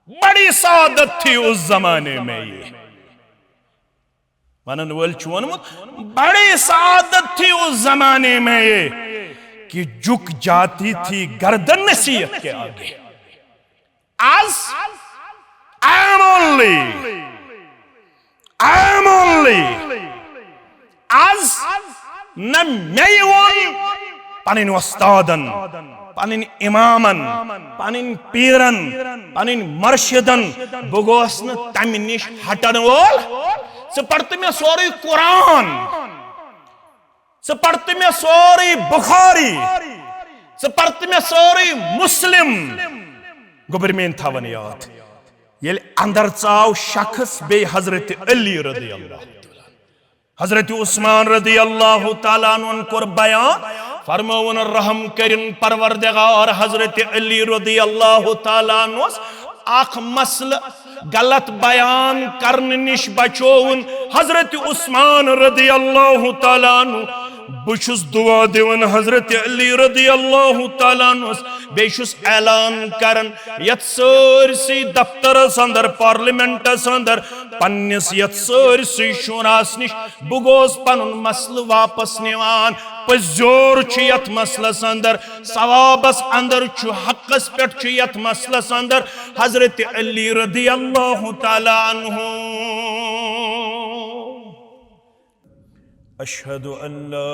बड़ी सादत थी उस जमाने में। ये वनन वल वोनमुत बड़ी सादत थी उस जमाने में ये कि झुक जाती थी गर्दन नसीहत के आगे। आज I am only आज न मे वोन पनिन वस्तादन, पनिन इमामन, पनिन पीरन, पनिन मर्शिदन बह गोस न तमि निश हटन वोल। स पढ़त मे सोरे कुरान, स पढ़त मे सोरे बुखारी, स पढ़त मे सोरे मुस्लिम। गोबर मेन थवन याद ये अंदर चाव शख्स बे हजरत अली रदी अल्लाह, हजरत उस्मान रदी अल्लाह ताला अन्हु कोर बयान, फरमावन रहम करिन परवरदिगार हजरत अली रदी अल्लाह ताला अन्हु आख मसल गलत बयान करने निश बचोवन हजरत उस्मान रदी अल्लाह ताला अन्हु। बुशुस दुआ दिवन हजरत अली रदी अल्लाह ताला अन्हु बेशुस ऐलान करन यत सरसी दफ्तरस अंदर पार्लिमेंटस अंदर पन्निस यत सरसी शुरास निश बुगोस पनुन मसल वापस निवान। पजोर यत मसलस अंदर, सवाबस अंदर हकस पे यत मसलस अंदर हजरत अली रदी अल्लाह ताला अन्हु। अशहदु अल्ला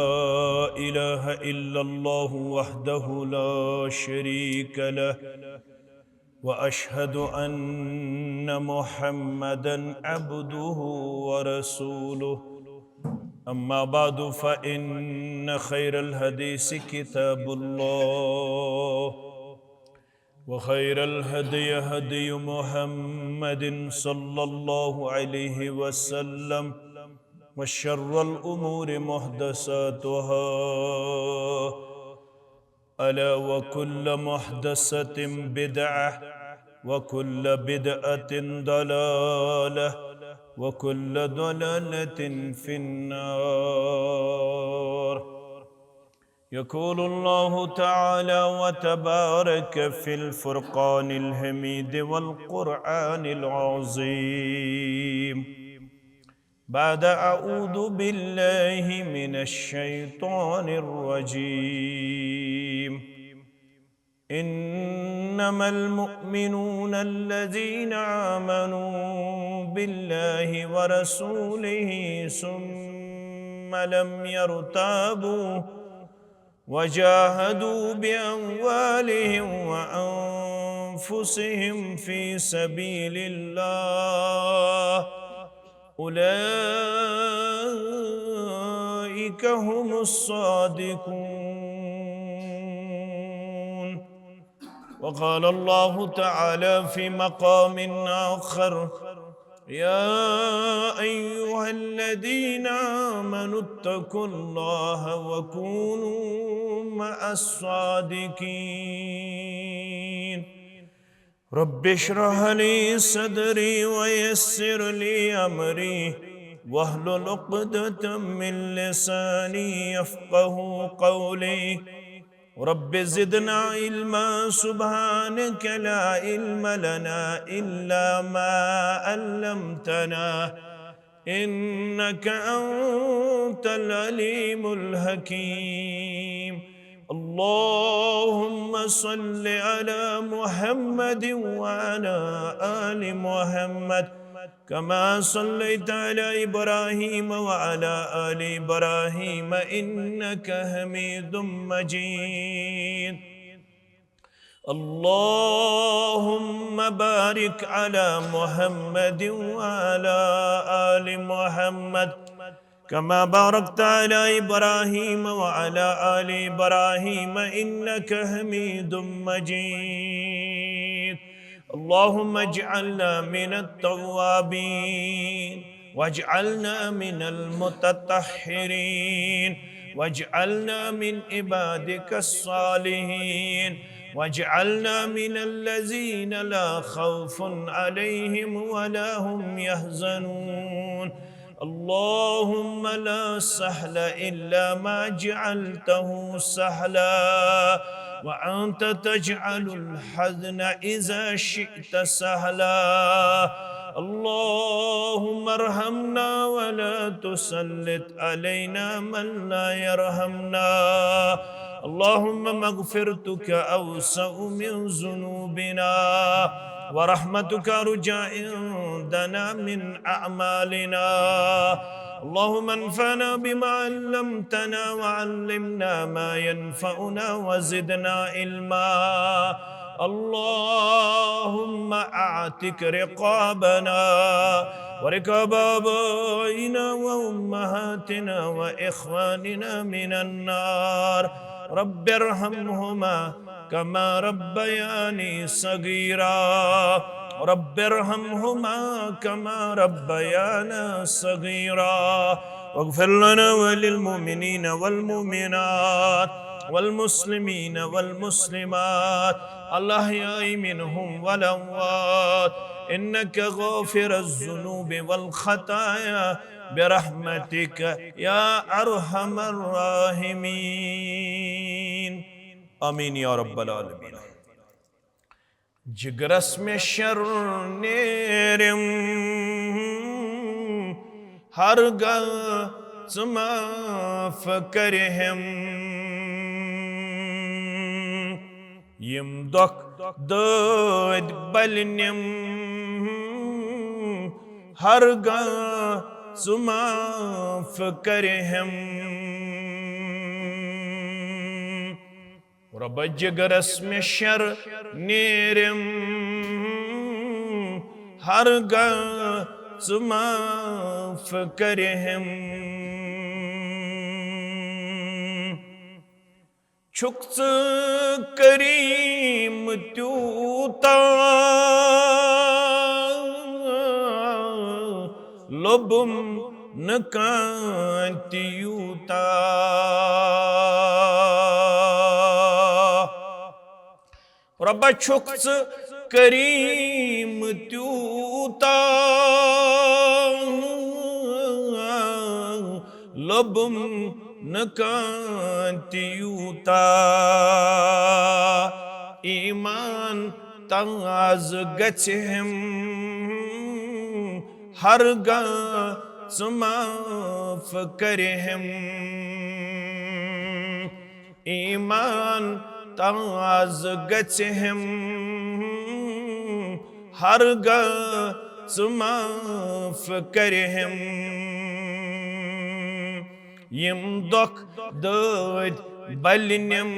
इलाहा इल्लल्लाहु वहदहु ला शरीक लह व अशहदु अन्न मुहम्मदन अब्दुहु व रसूलुहु। अम्मा बादु फ़इन्न खैरल हदीस किताबुल्लाह व खैरल हदी हदी मुहम्मदिन सल्लल्लाहु अलैहि वसल्लम व शर्रल उमूरि मुहदसातुहा अला व कुल्ल मुहदसतिन बिदअह व कुल्ल बिदअतिन दलालह व कुल्ल दलालतिन फिन्नार। यक़ूल अल्लाहु तआला व तबारक फ़िल फ़ुरक़ानिल हमीद वल क़ुरआनिल अज़ीम। बाद अऊज़ु बिल्लाहि मिनश शैतानिर रजीम। इन्नमल मुअमिनून अल्लज़ीना आमनू बिल्लाहि व रसूलिहि सुम्मा लम यर्ताबू वजाहदू बिअम्वालिहिम व अन्फुसिहिम फी सबीलिल्लाह उलाइका हुमुस सादिकून। वक़ाल अल्लाहु तआला फ़ी मक़ामिन आख़र या अय्युहल्लज़ीना आमनुत्तक़ुल्लाह व कूनू मअस्सादिकीन। रब्बिश्रह ली सदरी व यस्सिर ली अमरी वहलुल उक़दतम मिन लिसानी यफ़क़हू क़ौली। रब्बि ज़िदना इल्मा सुब्हानक ला इल्म लना इल्ला मा अल्लमतना इन्नक अंतल अलीमुल हकीम। अल्लाहुम्मा सल्लि अला मुहम्मदिन व अला आलि मुहम्मद कमा सल्लैता अला इब्राहीम व अला आलि इब्राहीम इन्नक हमीदुम मजीद। अल्लाहुम्मा बारिक अला मुहम्मदिन व अला आलि मुहम्मद कमा बारकता अला इब्राहीम व अला आलि इब्राहीम इन्नक हमीदुम मजीद। अल्लाहुम्मा इज्अलना मिनत तव्वाबीन वज्अलना मिनल मुतत्तहिरीन वज्अलना मिन इबादिकस सालिहीन वज्अलना मिनल्लज़ीना ला खौफुन अलैहिम वला हुम यहज़नून। अल्लाहुम्मा ला सहला इल्ला मा जअलतहु सहला وأنت تجعل الحزن إذا شئت سهلا اللهم ارحمنا ولا تسلط علينا من لا يرحمنا اللهم مغفرتك أوسع من ذنوبنا ورحمتك أرجى عندنا من أعمالنا اللهم انفعنا بما علمتنا وعلمنا ما ينفعنا وزدنا علما اللهم اعتق رقابنا ورقاب آبائنا وأمهاتنا وإخواننا من النار رب ارحمهما كما ربياني صغيرا رب ارحمهما كما ربيانا صغيرا واغفر لنا وللمؤمنين والمؤمنات والمسلمين والمسلمات الأحياء منهم والأموات إنك غافر الذنوب والخطايا برحمتك يا أرحم الراحمين آمين يا رب العالمين जिगरस में शर्नेरम हर माफ करहम यम दुख दद बलनम हर माफ करहम रब जिगरस में शर नेरम हर माफ करहम छुक्स करीम त्यूता लोबम नकांतियूता रब छुक्स करीम त्यूता लबम नकांतियूता ईमान ताज गचहम हर माफ करहम ईमान ताज गचहम हर माफ करहम यम दुख दद बलनम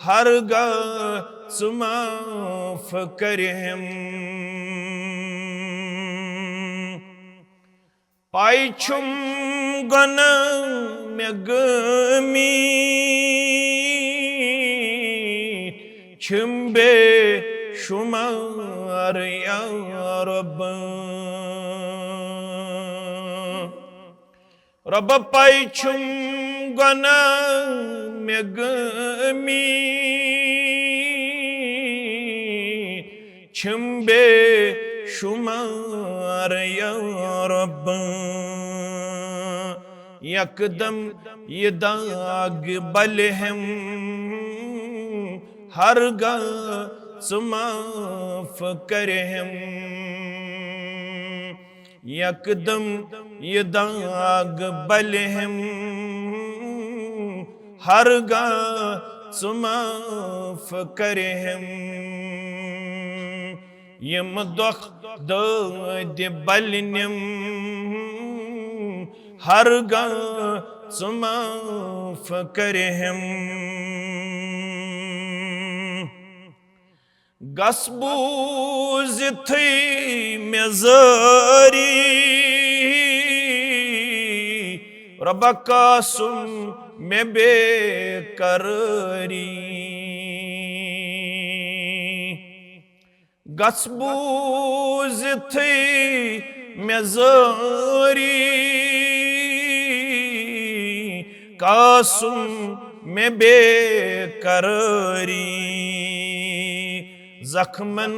हर माफ करहम पाई छुम गना में गमी छिम्बे शुमार या रब रब पाई छुम गना में गमी छिम्बे शुमार या रब यकदम ये दाग बलहम हर माफ करहम यकदम ये दाग बलहम हर माफ करहम यम दुख दद बलनम हर माफ करहम गसबूज थी मेज़ारी रब कासुम में बेकरारी गसबूज थी मेज़ारी कासुम में बेकरारी जख्मन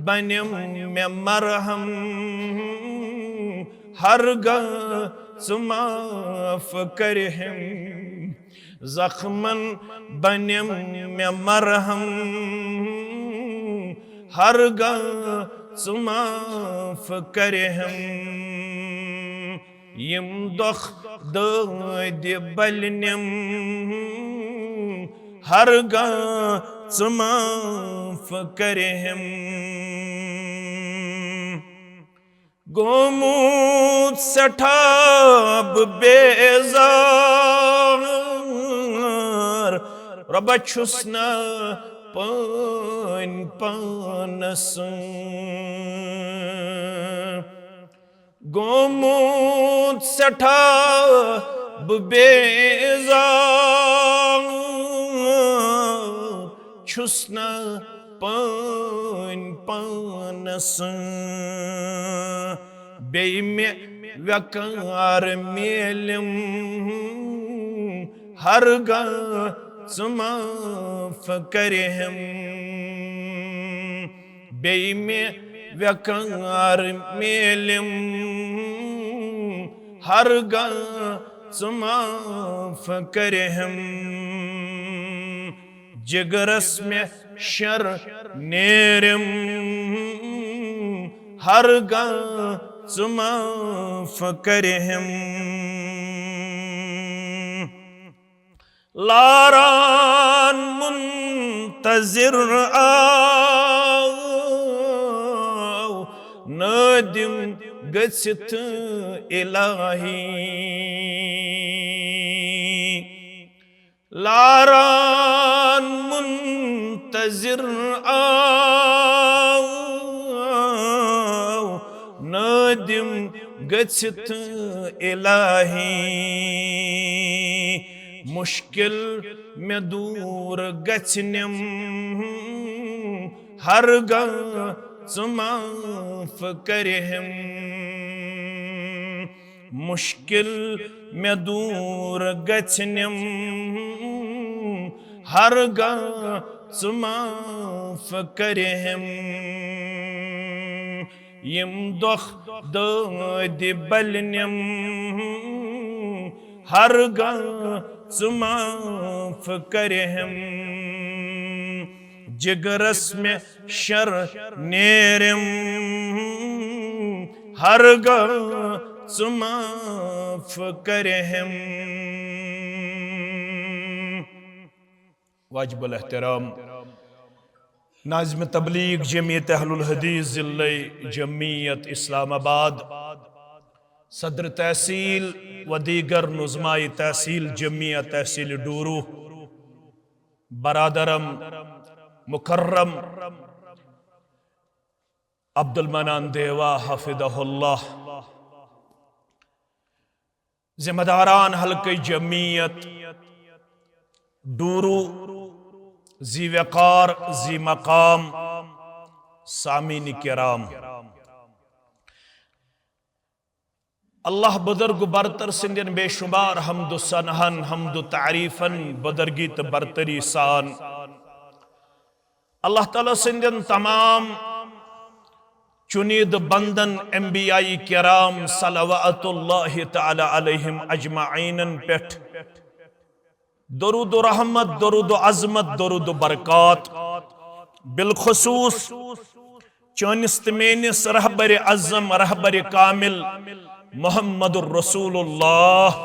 बनम में मरहम हर माफ करहम जख्मन बनिम में मरहम हरगा माफ करे हम यम दोख दद बलनम हरगा माफ करे हम गोमूत सठाब बेजार रब छुसना पान पानस गोमूत सठाब बेजार छुसना पान पानस बेमे वकार मेलम हरगा माफ करे हम बेमे वकार मेलम हरगा माफ करे हम जिगरस में शर नेरम हरगा माफ करे हम लारान मुंतजिर आओ नदिम गसित इलाही लारान मुंतजिर आओ नदिम गसित इलाही मुश्किल में दूर गचनम हरगा माफ करे हम मुश्किल में दूर गचनम हरगा माफ करे हम यम दोख दद बलनम हरगा माफ करे हम जिगरस में शर नेरम हरगा माफ करे हम वाजिबुल एहतराम नाज़िम तबलीग जमीयत अहलुल हदीस ज़िले जमीयत इस्लामाबाद सदर तहसील व दीगर नुज़माई तहसील जमिया तहसील डूरू बरादरम मुकर्रम अब्दुल मनान देवा हफिदहुल्लाह जिम्मेदारान हल्के जमीयत डूरू जी वकार जी मकाम सामीन किराम अल्लाह बुजुर्ग बरतर सिंधन बेशुमार हमदु सनहन हमदु तारीफन बुजुर्गी तो बरतरी सान अल्लाह ताला सिंधन तमाम चुनीद बंदन अंबियाई किराम सलवातुल्लाहि तआला अलैहिम अजमाइनन पेठ दरूद रहमत दरूद अजमत दरूद बरकत बिलखुसूस चौनिस मेनिस रहबर अज़म रहबर कामिल मुहम्मदुर रसूलुल्लाह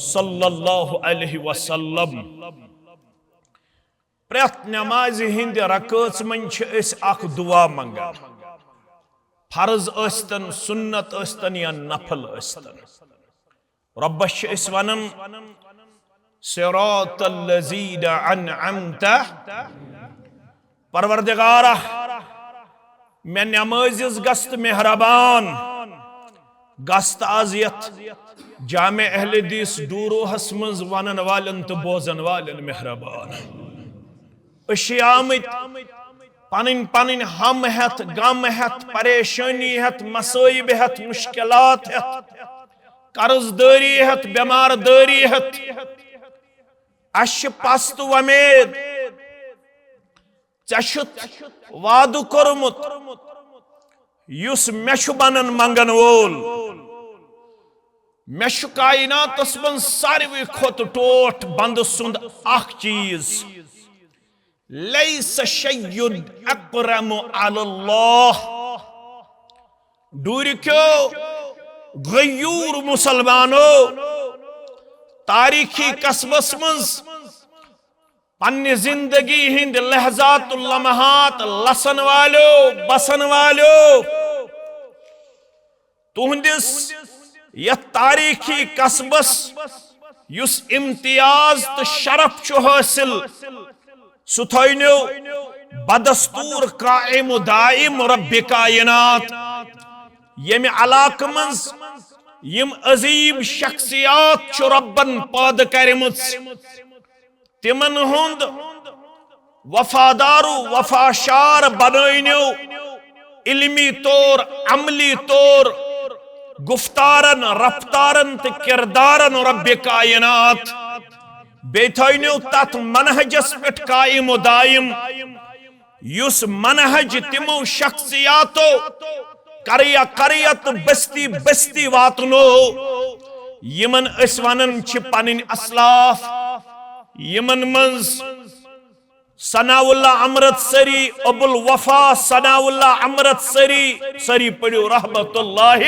सल्लल्लाहु अलैहि वसल्लम प्रत नमाज हिंद रकात मन अख दुआ मंगान फर्ज अस्तन सुन्नत अस्तन या नफल अस्तन रब्बस वनन सिरातल लज़ीना अनअमत परवरदिगारा मे नमाज़िस गस्त मेहरबान गस्त आजियत जामे अहले हदीस डूरोहस मज वनन वालन तो बोजन वालन मेहरबान आमत पन पन हम हेत गम हेत परेशानी हेत मसोइब हेत मुश्किलात हेत कर्जदारी हेत बेमारदारी हेत अश पस्त वमेद वाद कोरमुत युस मे बनन मंगन वोल मेश कायनातस मन सारवी खोत टोट बंद सुंद अख चीज लैस शय्युन अकरम अलल्लाह। डूरिक्यो गयूर मुसलमानो तारीखी कसबस मज पन्ने जिंदगी हिंद लहजातुल लम्हात लसन वालो बसन वालो तुहंदिस यह तारीखी कसबस युस इम्तियाज तो शरफ छु हासिल सु थोइनो बदस्तूर कायम दाइम रब्बे कायनात। यम इलाक मज यम अजीम शख्सियात छु रब्बन पैदा करमच तिमन हुंद वफादारू वफाशार बनैनो इल्मी तौर अमली तौर गुफ्तारन रफ्तारन तो किरदारन रब्बे कायनात बेथैनो तथ मनहजस पे कायम दायम युस मनहज तिमो शख्सियातो करिया करियत बस्ती बस्ती वातनो यमन अस वनन छ पनिन असलाफ यमन मंज सनाउल्लाह अमृतसरी अबुल वफा सनाउल्लाह अमृतसरी सरी पढ़ो रहमतुल्लाह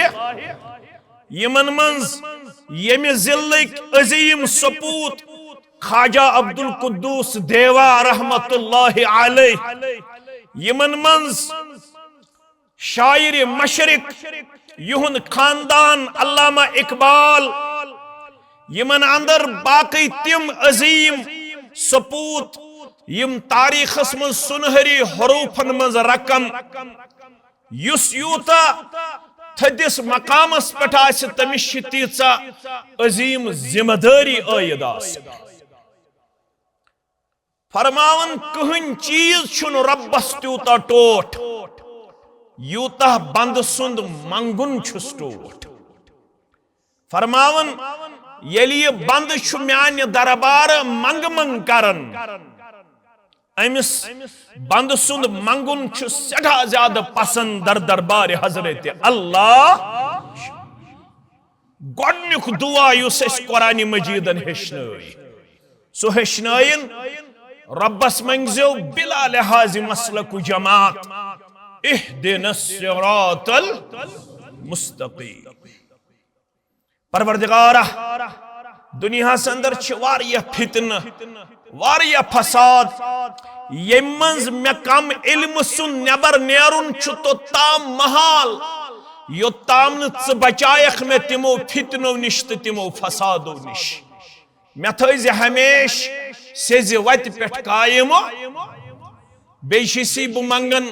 यमन मंज यम जिल्लक अजीम सपूत ख्वाजा अब्दुल कुद्दूस देवा रहमतुल्लाह अलैह यमन मंज शायर मशरिक युहन खानदान अल्लामा इकबाल यमन अंदर बाकी तिम अजीम सपूत यम तारीखस मज सुनहरी हरूफन मज रकम युस यूता थदिस मकामस पेठ आसि तमिस छ तीचा अजीम जिम्मेदारी आयद आस। फरमावन कहन चीज छुन रब्बस त्यूता टोट यूता बंद सुंद मंगुन छुस टोट। फरमावन यलि यह बंद छु म्यान दरबार मंग मंग करन अमिस बंद सुंद मंगुन छु सदा ज्यादा पसंद दर दरबार हजरत अल्लाह। गोडनुक दुआ युस अस कुरान मजीदन हेशनय सो हेशनयन रब्बस मंगजो बिला लिहाज मसलक जमात इहदिनस सिरातल मुस्तकीम। परवरदिगारा दुनिया अंदर वारिया फितन वारिया फसाद यमज मे कम इल्म सुन नबर नेरुन तो ताम महाल योत्ताम न बचायख मे तिमो फितनो निश तो तिमो फसादो निश मे थज हमेश सेज वत पे कायम बेसी बह मंगन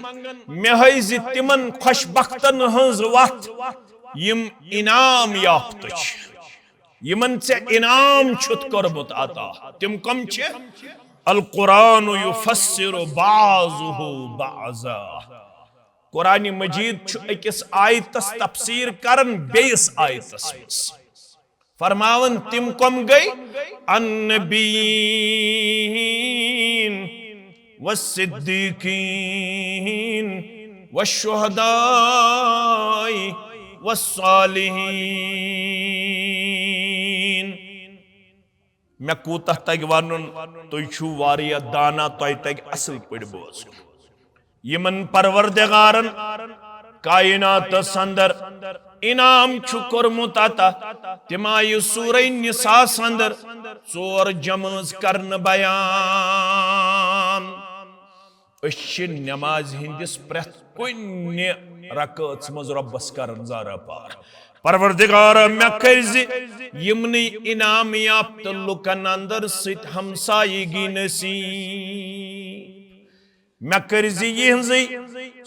मे हज तिमन खुशबख्तन हज वत यम इनाम याफ्त यमन से इनाम छुत करमुत अता तिम कम छ अल कुरान युफस्सिरु बाज़ुहु बाज़ा। कुरान मजीद छु अकिस आयतस तफसीर करन बेस आयतस मस फरमावन तिम कम गई अन्नबीन वस्सिद्दीकीन वश्शुहदाई वस्सालिहीन। मे कूता तग वनुन तुय छु वारिया दाना तोय तग असल पड़ बोज यमन परवरदिगारन कायनात अंदर इनाम छु कोरमुत अता तिमाय सूरह निसा अंदर 4 जमज करन बयान अश नमाज हिंदिस प्रथ कुन्ने रकअत मज रब्बस करन ज़ारा पार। परवरदिगार मे कर्ज यमनी इनाम याफ्त लुकन अंदर सित हमसायगी नसीब। मे कर्ज यहज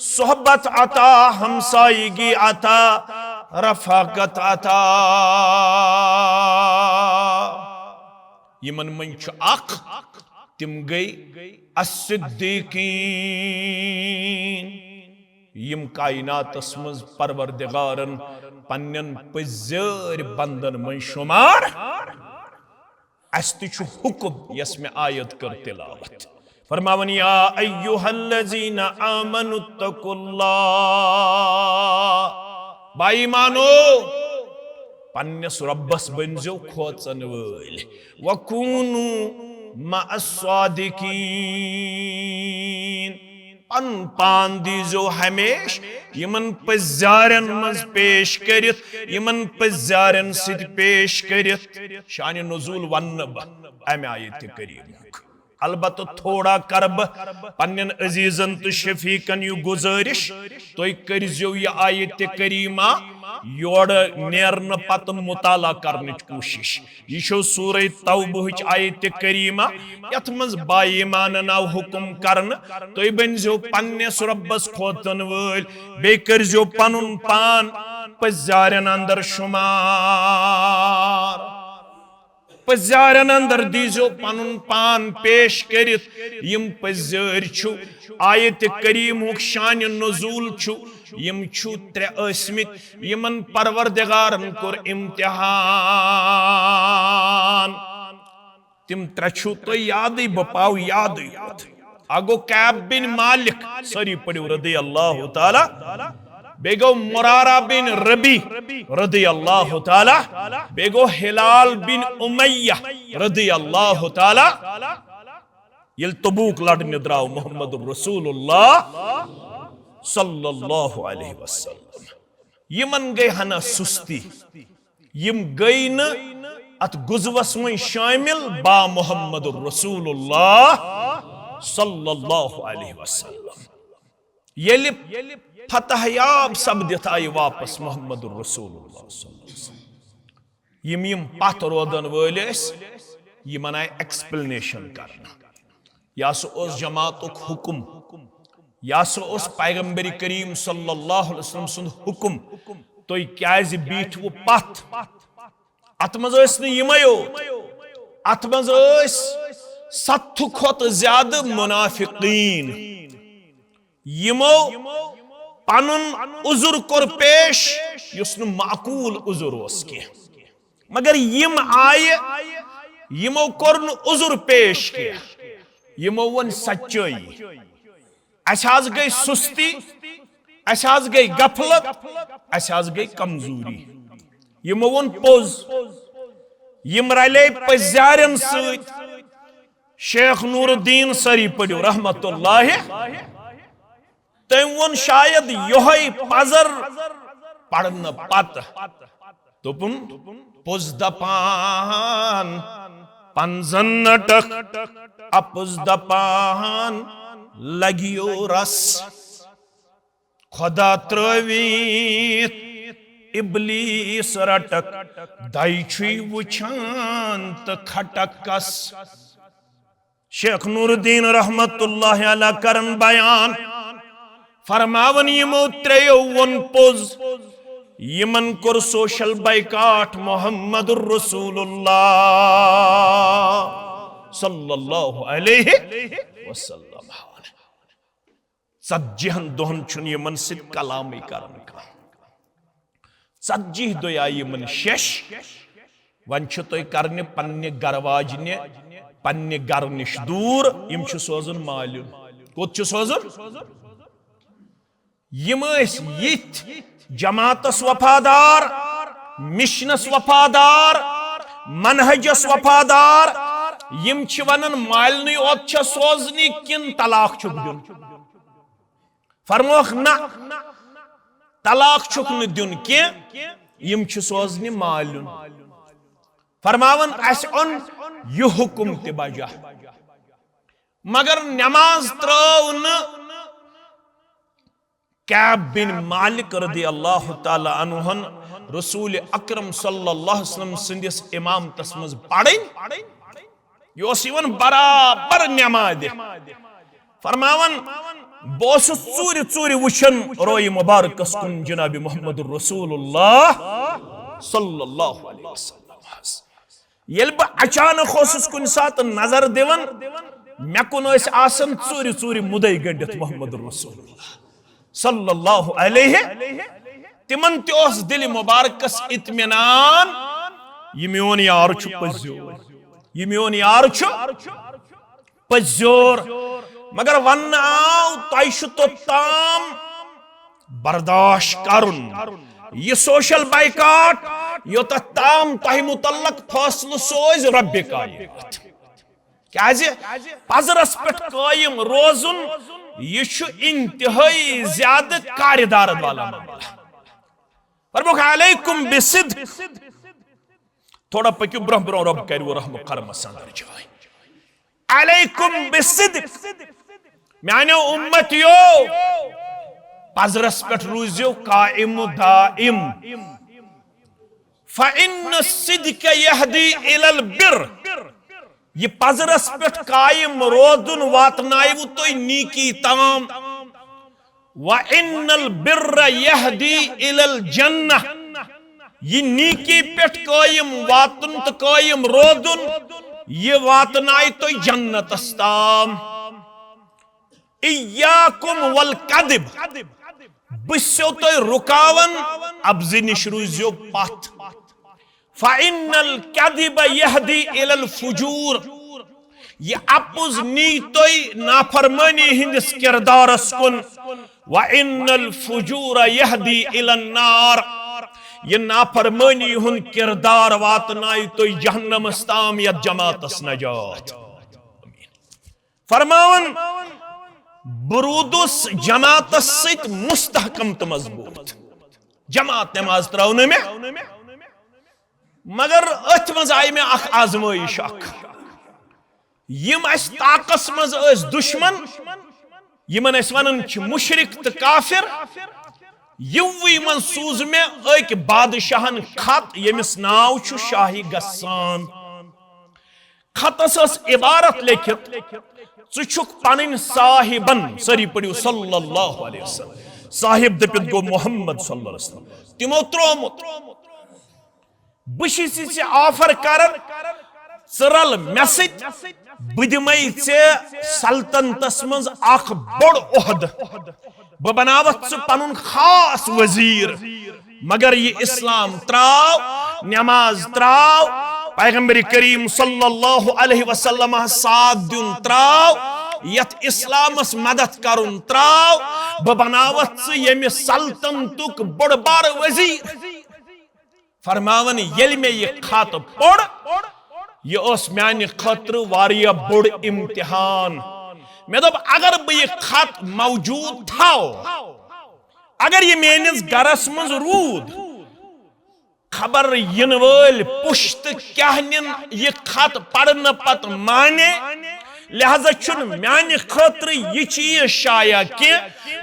सोहबत अता हमसायगी अता रफाकत अता यमन मन छ अख तिम गई अस्सिद्दीकीन यम कायनातस मज परवरदिगारन पन्नन पजर बंदन मन शुमार अस छु हुकुम यस में आयत कर तिलावत फरमावन या अय्युहल्लज़ीना आमनुत्तकुल्लाह। भाई मानो पन्नस रब्बस बनजो खोचन वल वकूनु मअस्सादिकीन पन पान दीजो हमेश यमन पजारन मज पेश करित यमन पजारन सिद पेश करित शान नुज़ूल वन अमे आयत करीम अलबत्त थोड़ा करब पन्न अजीजन तो शफीकन यु गुजारिश तुम करजो यह आयत करीमा योड़ नेरन पत मुताला करने कोशिश यह सूरह तौबह आयत करीमा यथ मज बाईमान आव हुकुम करन तुम बनजो पन्नस रब्बस खोतन वल बे करजो पनुन पान पजारन अंदर शुमार पजारन अंदर दीजो पनुन पान पेश करित यम पजार छु आयत करीमुक शान नुज़ूल छु यम छु त्रे अस्मित यमन परवरदिगारन कोर इम्तिहान तिम त्रे छु तो याद बपाव याद अगो कैब बिन मालिक सरी पड़ो रदी अल्लाह ताला बेगो मुरारा बिन रबी रदी अल्लाह ताला बेगो हिलाल बिन उमैया रदी अल्लाह ताला यल तबूक लड़ने द्राव मोहम्मद रसूलुल्लाह सल्लल्लाहु अलैहि वसल्लम यमन गई हना सुस्ती यम गई न अत गुज़वस में शामिल बा मोहम्मद रसूलुल्लाह सल्लल्लाहु अलैहि वसल्लम यलि फतहयाब सब्दित आई वापस मोहम्मद रसूलुल्लाह यम यम पत रोदन वलिस यमन आई एक्सप्लेनेशन करना या सो उस जमातुक हुकुम या सो उस पैगंबर करीम सल्लल्लाहु अलैहि वसल्लम सुन हुकुम तो क्याज बीठवु पत अतमज यमयो अतमज सत्थु खोत ज्यादा मुनाफिकीन यमो पनुन उजुर कोर पेश युस नु माकूल उजुर ओस के मगर यम आय यमो कोर नु उजुर पेश के यमो वन सच्चाई असाज गई सुस्ती असाज गई गफलत असाज गई कमजोरी यमो वन पोज यम रले पजारन सत शेख नूरुद्दीन सरी पड़ो रहमतुल्लाह तम वो शायद योहै पजर पढ़न पत दोपुन पुज दपान पंजन नटक अपुज दपान लगियो रस खुदा त्रवीत इबलीस रटक दाइछुई वुछान त खटकस शेख नूरुद्दीन रहमतुल्लाह अलैह करन बयान फरमावन यमो त्रेयो वन पोज यमन कोर सोशल बाइकाट मोहम्मदुर रसूलुल्लाह सल्लल्लाहु अलैहि वसल्लम सज्जहन दोहन छुन यमन सिद कलामी करन का सज्जी दो या यमन शेष वन छु तोय करने पन्ने गरवाजने पन्ने गर निश दूर यम छु सोजन माल्युन कोत छु सोजन यम यिथ जमातस वफादार मिशनस वफादार मनहजस वफादार यम छि वनन मालनी ओत छ सोजनी किन तलाक छुक दुन फरमोख ना तलाक छुक न दुन के यम छि सोजनी मालुन फरमावन अस उन यह हुकुम ते बजा मगर नमाज त्रौन कैब बिन मालिक रदी अल्लाह ताला अन्हुन रसूल अकरम सल्लल्लाहु अलैहि वसल्लम सिंदिस इमाम तस्मज पढ़न योस यवन बराबर नमाज फरमावन बोस चूर चूर वुशन रोय मुबारक कुन जनाब मोहम्मद रसूलुल्लाह सल्लल्लाहु अलैहि वसल्लम यल ब अचानक होसस कुन सात नजर देवन मे कुन आसन चूर चूर मुदय गंडित मोहम्मद रसूलुल्लाह सल्लल्लाहु अलैहि तिमन तोस दिल मुबारकस इत्मीनान ये मियोन यार छु पज्योर ये मियोन यार छु पज्योर मगर वन आव तयशु तो ताम बर्दाश्त करुन ये सोशल बाइकाट योत ताम तह मुतल्लक फैसला सोज रब्बे कायनात क्या पजरस पे कायम रोजुन यह इंतहाई ज्यादा कार्यदार वाला फरमुख अलैकुम बिसिद्क थोड़ा पक्यू ब्रह ब्रह रब कर रहम करम संदर जाय अलैकुम बिसिद्क म्यानो उम्मतियो पजरस पे रूजियो कायम दाइम फ़इन्न सिद्क यहदी इलल बिर ये पजरस पे कायम रोदुन वातनायु तो नीकी तमाम व इन्नल बिर्र यहदी इलल जन्नह ये नीकी पे कायम वातन तो कायम रोदुन ये वातनाय तो जन्नत अस्ताम इय्याकुम वल कदिब बिस्यो तो रुकावन अब्ज़ निश रूजियो पथ फ़इन्नल कदिब यहदी इलल फुजूर ये अपुज नी तो नाफरमानी हिंदिस किरदारस कुन व इन्नल फुजूर यहदी इलन नार ये नाफरमानी हुन किरदार वातनाय तो जहन्नम अस्ताम या जमातस नजात फरमावन बुरूदुस जमातस सित मुस्तहकम तो मजबूत जमात नमाज त्रौन में मगर अथ मज आय में अख आजमाइश यम अस ताकस मज दुश्मन यमन अस वनन मुशरिक तो काफिर युवी मन सूज में एक बादशाहन खत यमिस नाव छु शाही गस्सान खतस इबारत लिखित चुक पन साहिबन सरी पड़ो सल्लल्लाहु अलैहि वसल्लम साहिब दपित गो मोहम्मद सल्लल्लाहु अलैहि वसल्लम तिमो त्रोमुत बे ऑफर कर रल मे सदमई सल्तनतस मज बोड़ ओहद बह बनावत पन खास वजीर मगर ये इस्लाम त्राव नमाज त्राव पैगंबर करीम सल्लल्लाहु अलैहि वसल्लम साथ दिन त्राव यत इस्लामस मदद करुन त्राव बह बनावत यमि सल्तनतुक बड़ बार वजीर फरमावन येल में ये खत पढ़ ये म्यान खतर वारिया बोड़ इम्तिहान मे दोप अगर बह ये खत मौजूद थाओ अगर ये मेनिस गरस मज रूद खबर इन वल पुश्त क्या ये खत पढ़ने पत माने लिहाजा चुन म्यान खतर यह चीज शाया कि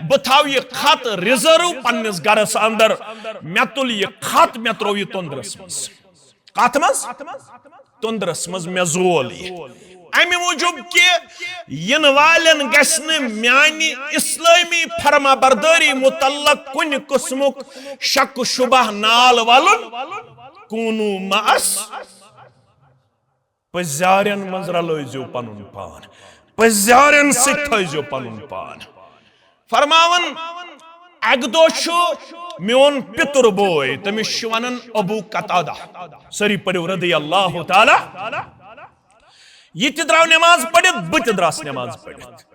बह थाव यह खत रिजर्व पन्निस गरस अंदर मे तुल यह खत मे त्रो यह तंद्रस मज कत मज तंद्रस मज मे जोल अमि मूजूब कि इन वालन गस्न म्यानि इस्लामी फरमा बरदारी मुतल्लक कुन किस्मुक शक शुबह नाल वलन कूनू मअस पजारन मज रलोजो पनुन पान पजारन से थजो पनुन पान फरमावन अगदो मोन पितुर बोय तमिस वनन अबू कतादा सरी पड़ो रदियल्लाहु ताला यह द्राव नमाज पढ़ित बह द्रास नमाज पढ़ित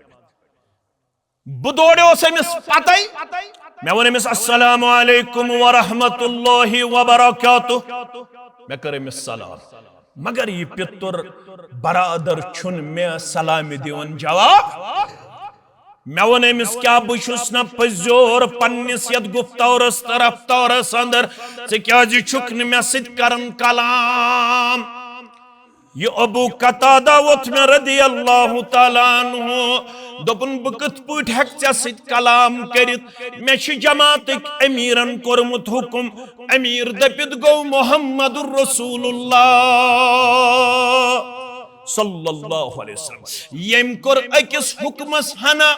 बह दौड़ो अमिस पत मे वो अमिस अस्सलामु अलैकुम व रहमतुल्लाहि व बरकातुहु मे कर अमिस सलाम मगर यह पितुर बरादर छुन मे सलामी दिवन जवाब मे वो अमिस क्या बहुस न पजोर पन्निस यत गुफ्तौरस रफ्तारस अंदर से क्या छुक मे सत करन कलाम ये अबू कतादा वोथ में रदियल्लाहु ताला अन्हु दोपन बह कथ पट हेक चे सत कलाम करित मे जमात अमीरन कोरमुत हुकुम अमीर दपित गो मुहम्मदुर रसूलुल्लाह सल्लल्लाहु अलैहि वसल्लम यम कोर अकिस हुकमस हना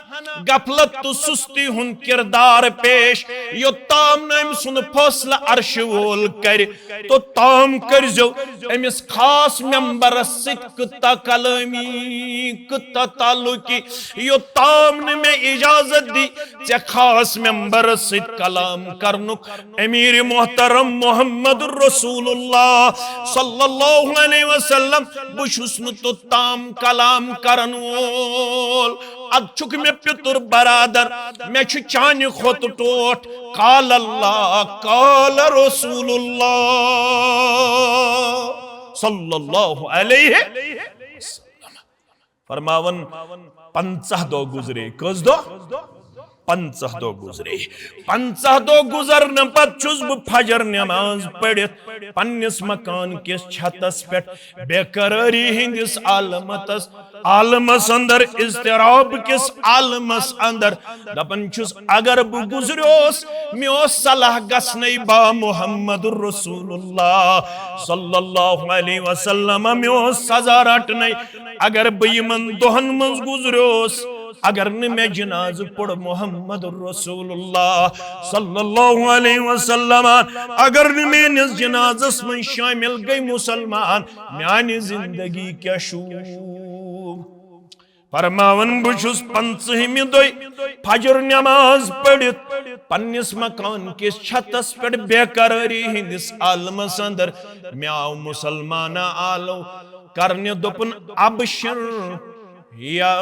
गफलत तो सुस्ती हुन किरदार पेश यो ताम नम सुन फैसला अर्श वोल कर तो ताम कर जो अमिस खास मेंबर सित कुत्ता कलामी कुत्ता ताल्लुकी यो ताम ने में इजाजत दी जे खास मेंबर सित कलाम करनुक अमीर मोहतरम मुहम्मदुर रसूलुल्लाह सल्लल्लाहु अलैहि वसल्लम बुशुस्न तो ताम कलाम करन वोल अछुक मे पितुर बरादर मे छु चानि खोत टोट काल अल्लाह काल रसूलुल्लाह सल्लल्लाहु अलैहि वसल्लम। फरमावन 50 दो गुजरे कस दो 50 दो गुजरे 50 दो गुजरने पत छुस बह फजर नमाज पढ़ित पन्निस मकान किस छतस पे बेकरारी हिंदिस आलमस अंदर इज़्तिराब किस आलमस अंदर दपन छुस अगर बह गुजरोस मे सलाह गसने बा मुहम्मदुर रसूलुल्लाह सल्लल्लाहु अलैहि वसल्लम मे सजा रटने अगर बह यमन दोहन मज गुजरोस अगर न मैं जनाज पढ़ मोहम्मद रसूलुल्लाह सल्लल्लाहु अलैहि वसल्लम अगर न मैं निस जनाजस में शामिल गई मुसलमान म्यानी जिंदगी क्या शूब। फरमावन बुशुस 50 दोय फजर नमाज पढ़ित पन्निस मकान किस छतस पे बेकरारी हिंदिस आलमस अंदर म्याव मुसलमान आलो करने दोपन अबशर या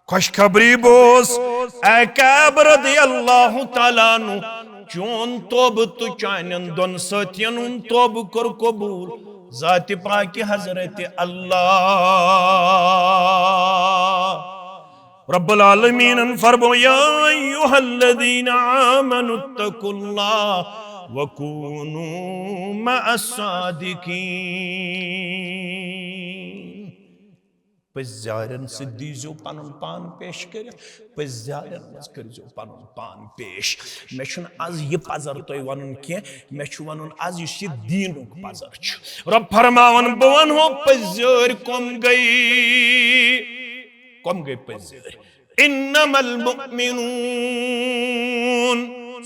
खुशखबरी बोस ऐकाब रदियल्लाहु ताला नु चोन तोब तु चानन दोन सतियन उन तोब कर कबूल जात पाक हजरत अल्लाह रब्बुल आलमीन फरमाया अय्युहल्लज़ीना आमनु तकुल्लाह वकूनू मअस्सादिकीन। पज़्यारन से दीजो पनुन पान पेश कर पज़्यारन मज करजो पनुन पान पेश। मे छुन आज ये पजर तोय वनुन के मे छु वनुन आज युस ये दीनुक पजर छु। रब फरमावन बह वनहो पज़्यार कम गई पज़्यार इन्नमल मुमिनून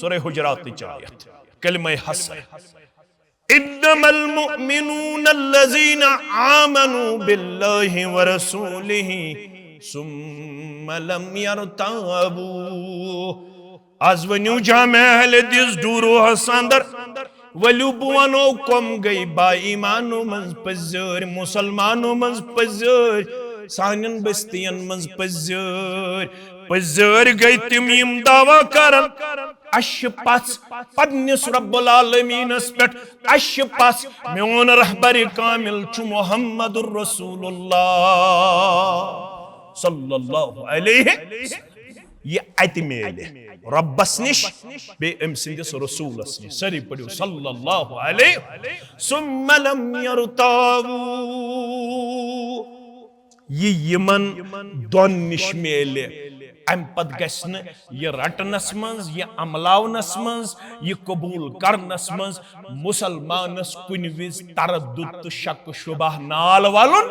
सूरह हुजरात की आयत कलिमा हसर इन्नमल मुमिनून अल्लज़ीना आमनू बिल्लाहि व रसूलिहि सुम्मा लम यरताबू। आज वन्यू जामे अहले दिस डूरो हसंदर वलू बुवनो कम गई बा ईमानो मंज पज़्यार मुसलमानो मंज पज़्यार सानन बस्तियन मंज पज़्यार गई तिम यम दावा करन अश पस पन्निस रब्बुल आलमीनस पेट अश पस मेन रहबर कामिल छु मुहम्मदुर रसूलुल्लाह सल्लल्लाहु अलैहि ये अति मेले रब्बस निश बे अम सिंदिस रसूलस निश सरी पढ़ो सल्लल्लाहु अलैहि सुम्मा लम यरताबू। ये यमन दोन निश मेले अम पत गस्न ये रटनस मज ये अमलावनस मज ये कबूल करनस मज मुसलमानस कुन विज तरद्दुद तो शक शुबह नाल वालुन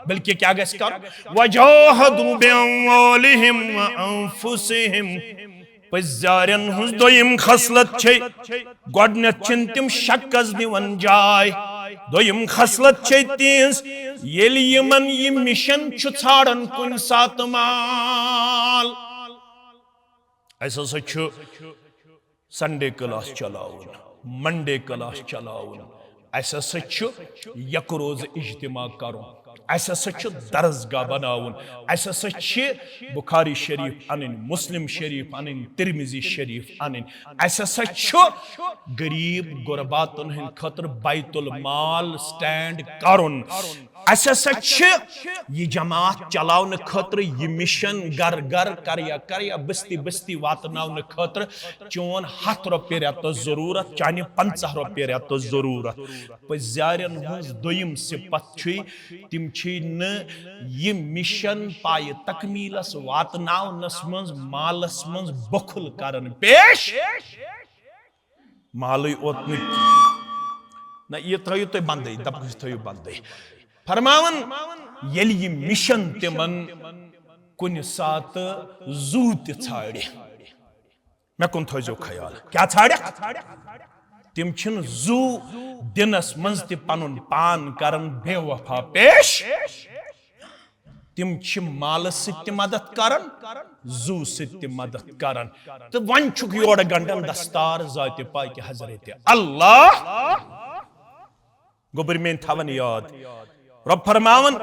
बल्कि क्या गस कर वजाहदु बिअमवालिहिम व अनफुसिहिम। पज़्यारन हुज दोयम खसलत छे गोडनेथ छिन तिम शक्कस दिवन जाय दोयम खसलत छे तिस येल यमन ये मिशन छु छाड़न कुन सात माल ऐसा सच्चो संडे क्लास चलाउन मंडे क्लास चलाउन ऐसा सच्चो यक रोज इज्तिमा करुन ऐसा सच्चो दरसगाह बनाउन ऐसा सच्चे बुखारी शरीफ अनिन मुस्लिम शरीफ अनिन तिरमिजी शरीफ अनिन ऐसा सच्चो गरीब गुरबातन हिंद खतर बैतुल माल स्टैंड करुन ऐसा सच्चे ये जमात चलावन खतर ये मिशन घर घर कर बस्ती बस्ती वातनावन खतर चोन 100 रुपये रेत जरूरत चाने 50 रुपये रेत जरूरत। पज़्यारन हुज दोयम सिफत छि तिम छि न ये मिशन पाय तकमीलस वातनावनस मंज मालस मंज बखुल करन पेश मालय ओतन न ये थयो तो बंदे दब थयो बंदे फरमावन येल ये मिशन तिमन कुन सात जू छाड़े मे कुन थो ख्याल क्या छाड़े तिम छिन जू दिनस मज ति पनुन पान करन बेवफा पेश तिम छि माल सित मदद करन जू सित मदद करन तो वन छुक योड़ गंडन दस्तार जात पाक हजरत अल्लाह गोबर में थवन याद रब फरमावन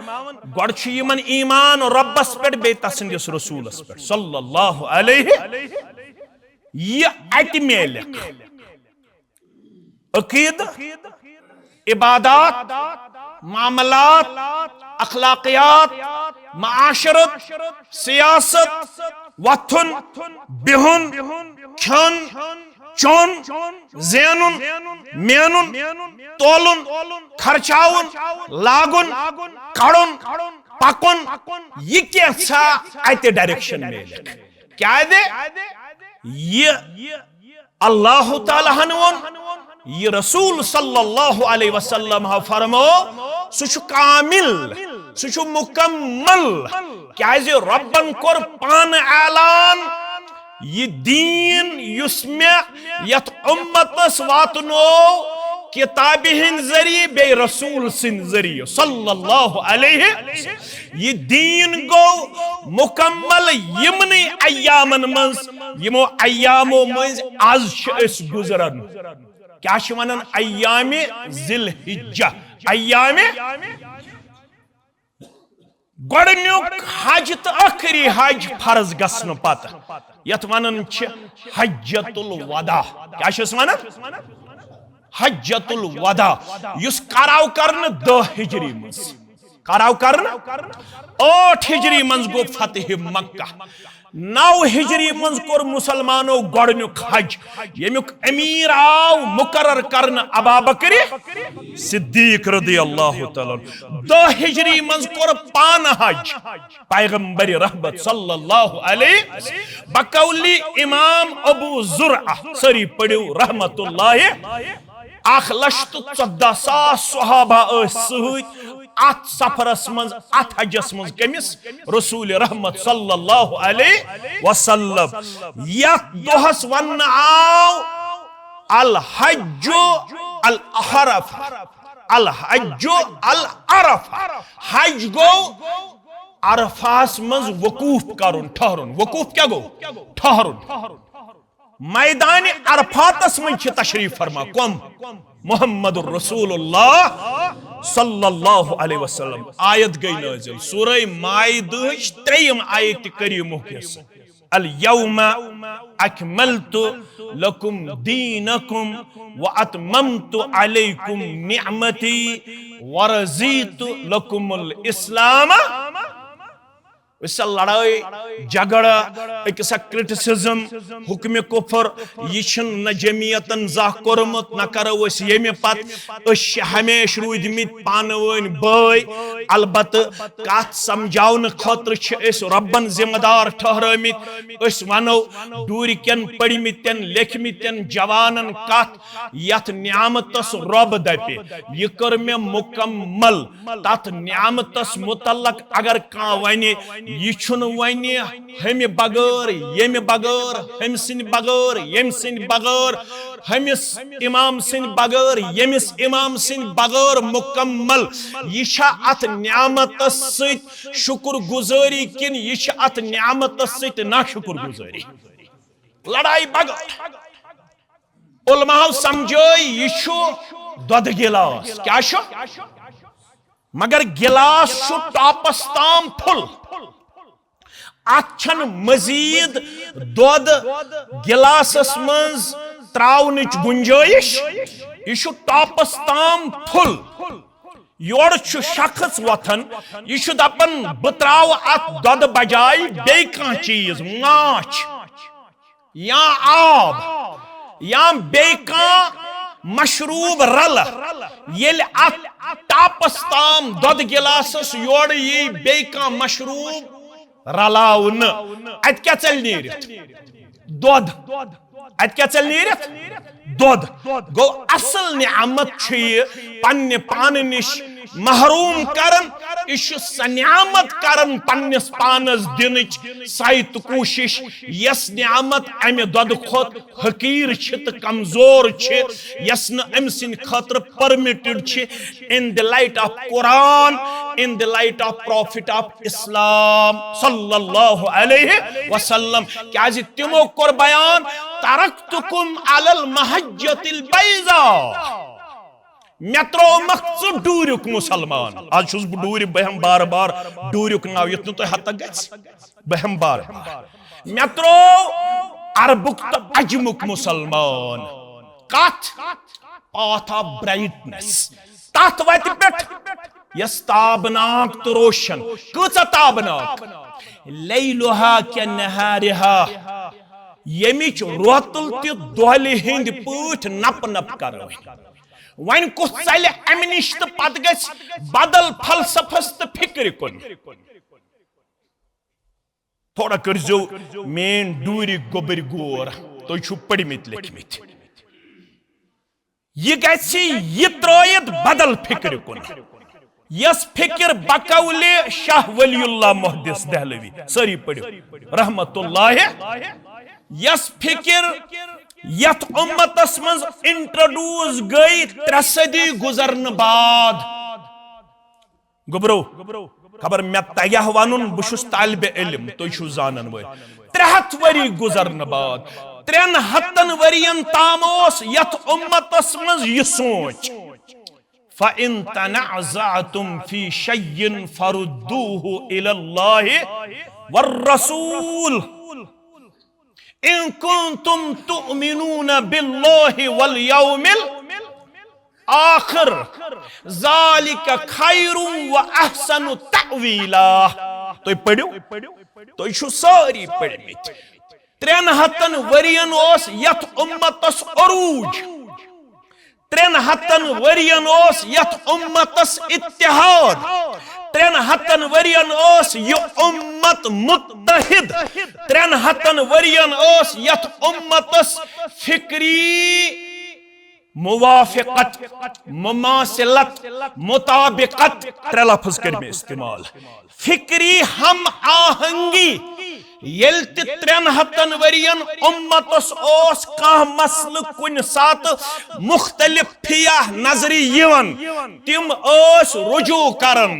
गड छु यमन ईमान रब्बस पे बे तसंदिस रसूलस पे सल्लल्लाहु अलैहि ये अत मेलक अकीद इबादत मामलात अखलाकियात माशरत सियासत वथुन बिहुन खन चोन ज़ेनुन मेनुन तोलुन खर्चाउन लागुन कड़ुन पकुन ये क्या अत डायरेक्शन मेलक क्या दे ये अल्लाह ताला हनवन ये रसूल सल्लल्लाहु अलैहि वसल्लम हा फरमो सुछु कामिल सुछु मुकम्मल क्या रब्बन कोर पान ऐलान ये दीन युस्मे यत उम्मतस वातनो किताब हिंद जरिए बे रसूल सिंद जरिए सल्लल्लाहु अलैहि ये दीन गो मुकम्मल यमनी अय्यामन मंज यमो अय्यामो मंज आज इस गुजरन क्या वनन अय्यामे जिल हिज्जा अय्यामे गोडन्युक हज तो आखिरी हज फर्ज गसन पत यत वनन छ हज्जतुल वदा क्या वनन हज्जतुल वदा युस कराव करन 10 हिजरी मंज कराव करन 8 हिजरी मंज गो फतह मक्का 9 हिजरी मंज कोर मुसलमानो गोडन्युक हज यमुक अमीर आव मुकर्रर करन अबा बकर सिद्दीक रदियल्लाहु तआला 10 हिजरी मंज कोर पान हज पैगंबर रहमत सल्लल्लाहु अलैहि बकौली इमाम अबू जुरआ सरी पड़ियो रहमतुल्लाहि 1,14,000 सहाबा सहित अत सफरस मज अत हजस मज कमिस रसूल रहमत सल्लल्लाहु अलैहि वसल्लम यत दोहस वन आव अल हज्जु अल अरफ अल हज्जु अल अरफ हज गो अरफास मज वकूफ करुन ठहरुन वकूफ क्या गो ठहरुन मैदान अरफातस में तशरीफ फरमा कौम मोहम्मद रसूलुल्लाह सल्लल्लाहु अलैहि वसल्लम आयत गई नाज़िल सूरह माइदा 3 आयत करीमों के अल यौमा अकमलतु लकुम दीनकुम व अतममतु अलैकुम निअमती व रज़ीतु लकुमुल इस्लाम लड़ाई झगड़ा एक क्रिटिसिज्म हुक्म कुफर यह न जमीयतन जा कोरमुत न करो ये पत हमेश रूदमित पान वन बय अलबत कत समझावन खतर रब्बन जिम्मेदार ठहरमित वनो दूरिकन पढ़मितन लेखमितन जवानन कत यथ नियामतस रब दपे यह कर मे मुकम्मल तथ नियामतस मुतल्लक अगर कह वन यह वन हमें बगैर यम बगैर हम सिंद बगैर यम सिंद बगैर हमिस इमाम सिंद बगैर यमिस इमाम सिंद बगैर मुकम्मल यह अत नियामतस सत शुक्र गुजारी किन यह अत नियामतस सत ना शुक्र गुजारी लड़ाई बगैर उलमा समझो यह दुध गिलास क्या मगर गिलास टॉपस ताम फुल अचन मजीद दुध गिलासस मज त्रावनिच गुंजाइश यह टॉपस ताम फुल योर शख्स वथन यह दपन बह त्राव अत दुध बजाय बे कह चीज माछ या आब या बे कह मशरूब रल येल अत टॉपस ताम दुध गिलासस योर ये बे कह मशरूब रलाउन अत क्या चल नीरित दुध अत क्या चल नीरित दुध गो असल नियामत पन्ने पान निश महरूम करन इश सनियामत करन पन्नस पानस दिनच साइत कोशिश यस नियामत अमे दुध खोत हकीर त कमजोर यस न अम सिन खतर permitted in the light of Quran in the light of profit of Islam सल्लल्लाहु अलैहि वसल्लम क्या तिमो कोर बयान तरक्तुकुम अलल महज्जतिल बैज़ा मे त्रो मख डूरिक मुसलमान आज छुस बह डूर बहम बार बार डूरिक नाव युत तुह हत बहम बार बार मे त्रो अरबुक तो अजमुक मुसलमान कथ पाथ ऑफ ब्राइटनेस तथ वत पे यस ताबनाक तो रोशन कच ताबनाक लैलुहा के नहारिहा यमिच रोतुल ते दोहल हिंद पठ नप नप कर वन कुछ चल अमि निश तो पत गस बदल फलसफस तो फिक्र कुन थोड़ा करजो मेन डूर गोबर गोर तो छु पढ़मित लिखमित यह गसी यह त्रोयत बदल फिक्र कुन यस फिक्र बकौले शाह वलीउल्लाह मुहद्दिस दहलवी सारी पढ़ो रहमतुल्लाह यस फिक्र यथ उम्मतस मज इंट्रोड्यूस गई 3 सदी गुजरन बाद गुबरो खबर मे तगह वन बहुस तालिब इल्म तो जानन वो 300 वरी गुजरन बाद 300 वरियन ताम यथ उम्मतस मज यह सोच फ़इन तनाज़अतुम फ़ी शय्इन फ़रुद्दूहु इलल्लाहि वर्रसूल इन कुंतुम तुअमिनून बिल्लाहि वल यौमिल आखिर ज़ालिका खैरुन व अहसनु तअवीला तो पढ़ो तो छु सारी पढ़मित 300 वरियन ओस यथ उम्मतस अरूज 300 वरियन ओस यथ उम्मतस इत्तिहाद 300 वरियन ओस यह उम्मत मुत्तहिद 300 वरियन ओस यथ उम्मतस फिक्री मुवाफिकत मुमासिलत मुताबिकत 3 लफ्ज कर में इस्तेमाल फिक्री हम आहंगी येल 300 वरियन उम्मतस ओस कह मसल कुन सात मुख्तलिफ फिया नजरी यवन तिम ओस रुजू करन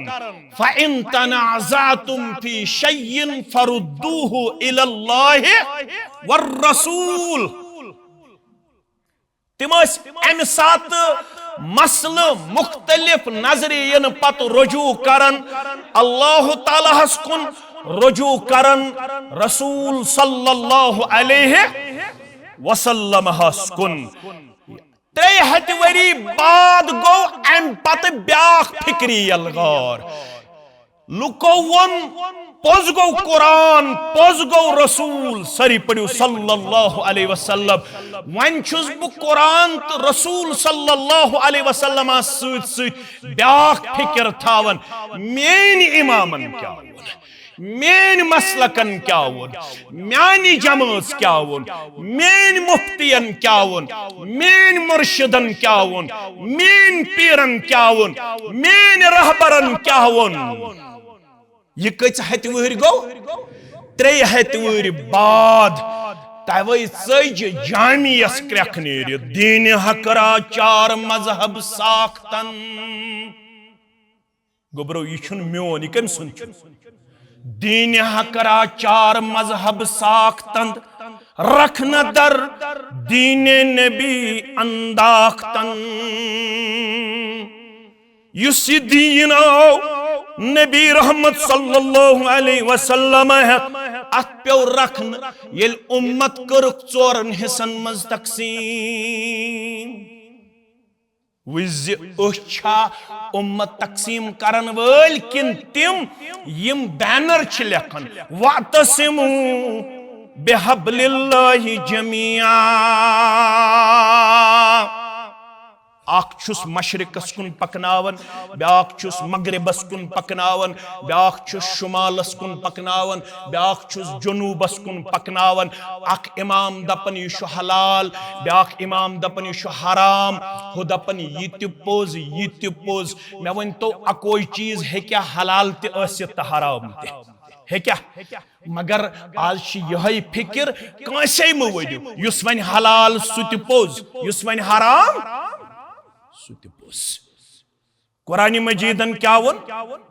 फ़इन तनाज़अतुम फ़ी शय्इन फ़रुद्दूहु इलल्लाहि वर्रसूल तिम अम सात मसल मुख्तलिफ नजरियन पत रुजू करन अल्लाह ताला हस कुन रुजू करन रसूल सल्लल्लाहु अलैहि वसल्लम हस कुन 300 वरी बाद गो अम पत ब्याख फिक्री यलगार लुको वन पोज गो कुरान पोज गो रसूल सरी पढ़ो सल्लल्लाहु अलैहि वसल्लम वन छुस बु कुरान तो रसूल सल्लल्लाहु अलैहि वसल्लम सत ब्याख फिक्र थावन मेन इमामन क्या मेन मसलकन क्या वोन म्यानी जमात क्या वोन मेन मुफ्तियन क्या वोन मेन मुर्शिदन क्या वोन मेन पीरन क्या वोन मेन रहबरन क्या वोन यह कच हत वहर गो 300 वहर बाद तवे सज जामियस क्रख नेर दीन हकरा 4 मजहब साख्तन गोबरो यह मोन यह कम सुन दीन हकरा 4 मजहब साख्तन रखन दर दीन नबी अंदाख्तन युस दीन नबी रहमत सल्लल्लाहु अलैहि वसल्लम अत पे रखन येल उम्मत करक 4 हिस्सन मज तकसीम वजा उम्मत तकसीम करन वल किन तिम यम बैनर छ लेखन वातसिमु बिहब्लिल्लाहि जमीआ अखुस मशरिकस कुन पकनावन ब्याखुस मगरिबस कुन पकनावन ब्याखुस शुमालस कुन पकनावन ब्याखुस जनूबस कुन पकनावन अख इमाम दपन यह हलाल ब्याख इमाम दपन यह हराम हो दपन यह पोज मे वन तो अकोई चीज हेक्या हलाल ते हराम ते क्या मगर आज यह फिक्र कंसे मवदियो युस वन हलाल सुत पोज युस वन हराम कुरान मजीदन क्या वन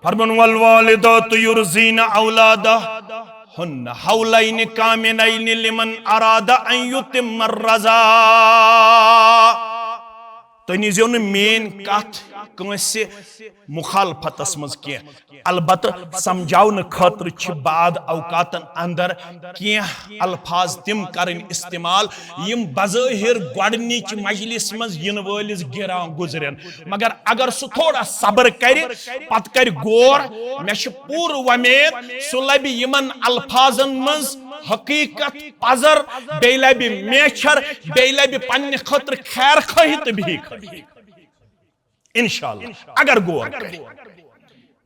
फरमान वल वालिदातु युरज़ीना औलादहुन्न हौलैन कामिलैन लिमन अरादा अन युतिम्म अर्रज़ा तुम नीजो मेन कथ कंसे मुखालफतस मज की अलबत समझावन खतर बाद औकातन अंदर की अल्फाज तिम करन इस्तेमाल यम बज़ाहिर गोडनिच मजलिस मज इन वलिस गिरा गुजरन मगर अगर सह थोड़ा सब्र कर पत कर गौर मे पूर वमेद सह लबि यमन अल्फाजन मज हकीकत पजर बे लबि मेछर बे लबि पन्ने खतर खैर खही तो भी इंशाअल्लाह अगर गौर कर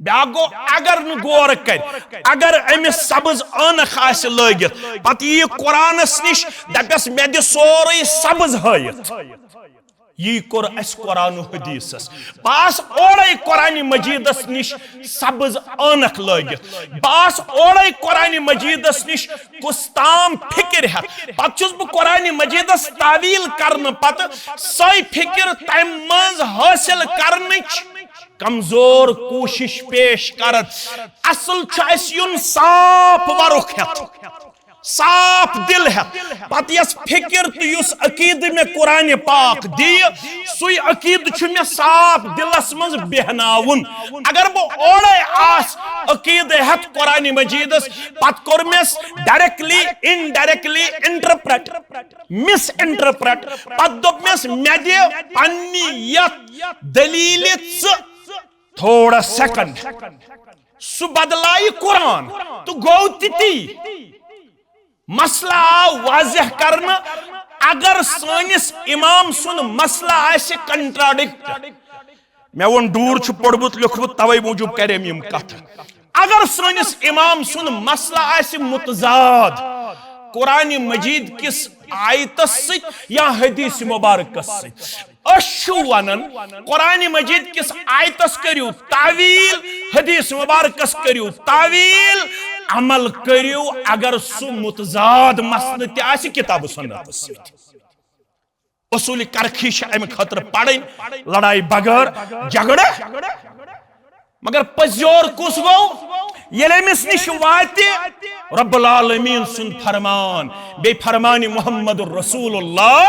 ब्या गो अगर न गौर कर अगर अमिस सब्ज अनख आस लगित पत यी कुरानस निश दपस मे दि सोरे सब्ज हयत यी कोर अस कुरान हदीसस बास ओड़े कुरान मजीदस निश सब्ज अनख लगित बास ओड़े कुरान मजीदस निश कुस्ताम फिक्र है पत छुस बह कुरान मजीदस तावील करन पत सई फिक्र तम मज हासिल करनच कमजोर कोशिश पेश करत असल युन साफ वरुख साफ दिल है पत यस फिक्र तो युस अकीद में कुरान पाक दी सुई अकीद छु में साफ दिलस मज बेहनाउन अगर बह ओड़े आस अकीद हत कुरान मजीदस पत core mess directly indirectly interpret miss interpret पत दोप मेस मे दे पन्नी यत दलील थोड़ा सेकंड सु बदलाई कुरान तो गौ ती मसला आव वाजह करना अगर सानिस इमाम सुन मसला आसे कंट्राडिक्ट मे वो दूर पढ़बुत लिखबुत तवे मूजूब करे यम कथ अगर सानिस इमाम सुन मसला आसे मुतजाद कुरान मजीद किस आयतस या हदीस मुबारकस वन कुरान मजीद किस आयतस करियो तावील हदीस मुबारकस करियो तावील अमल करियो अगर सु मुतजाद मसल त किताब सुन्नत उसूल करखी अम खतर पढ़न लड़ाई बगैर झगड़े मगर पजोर कुस गो यमिस निश वात रब्बुल आलमीन सुन फरमान बे फरमान मुहम्मद रसूलुल्लाह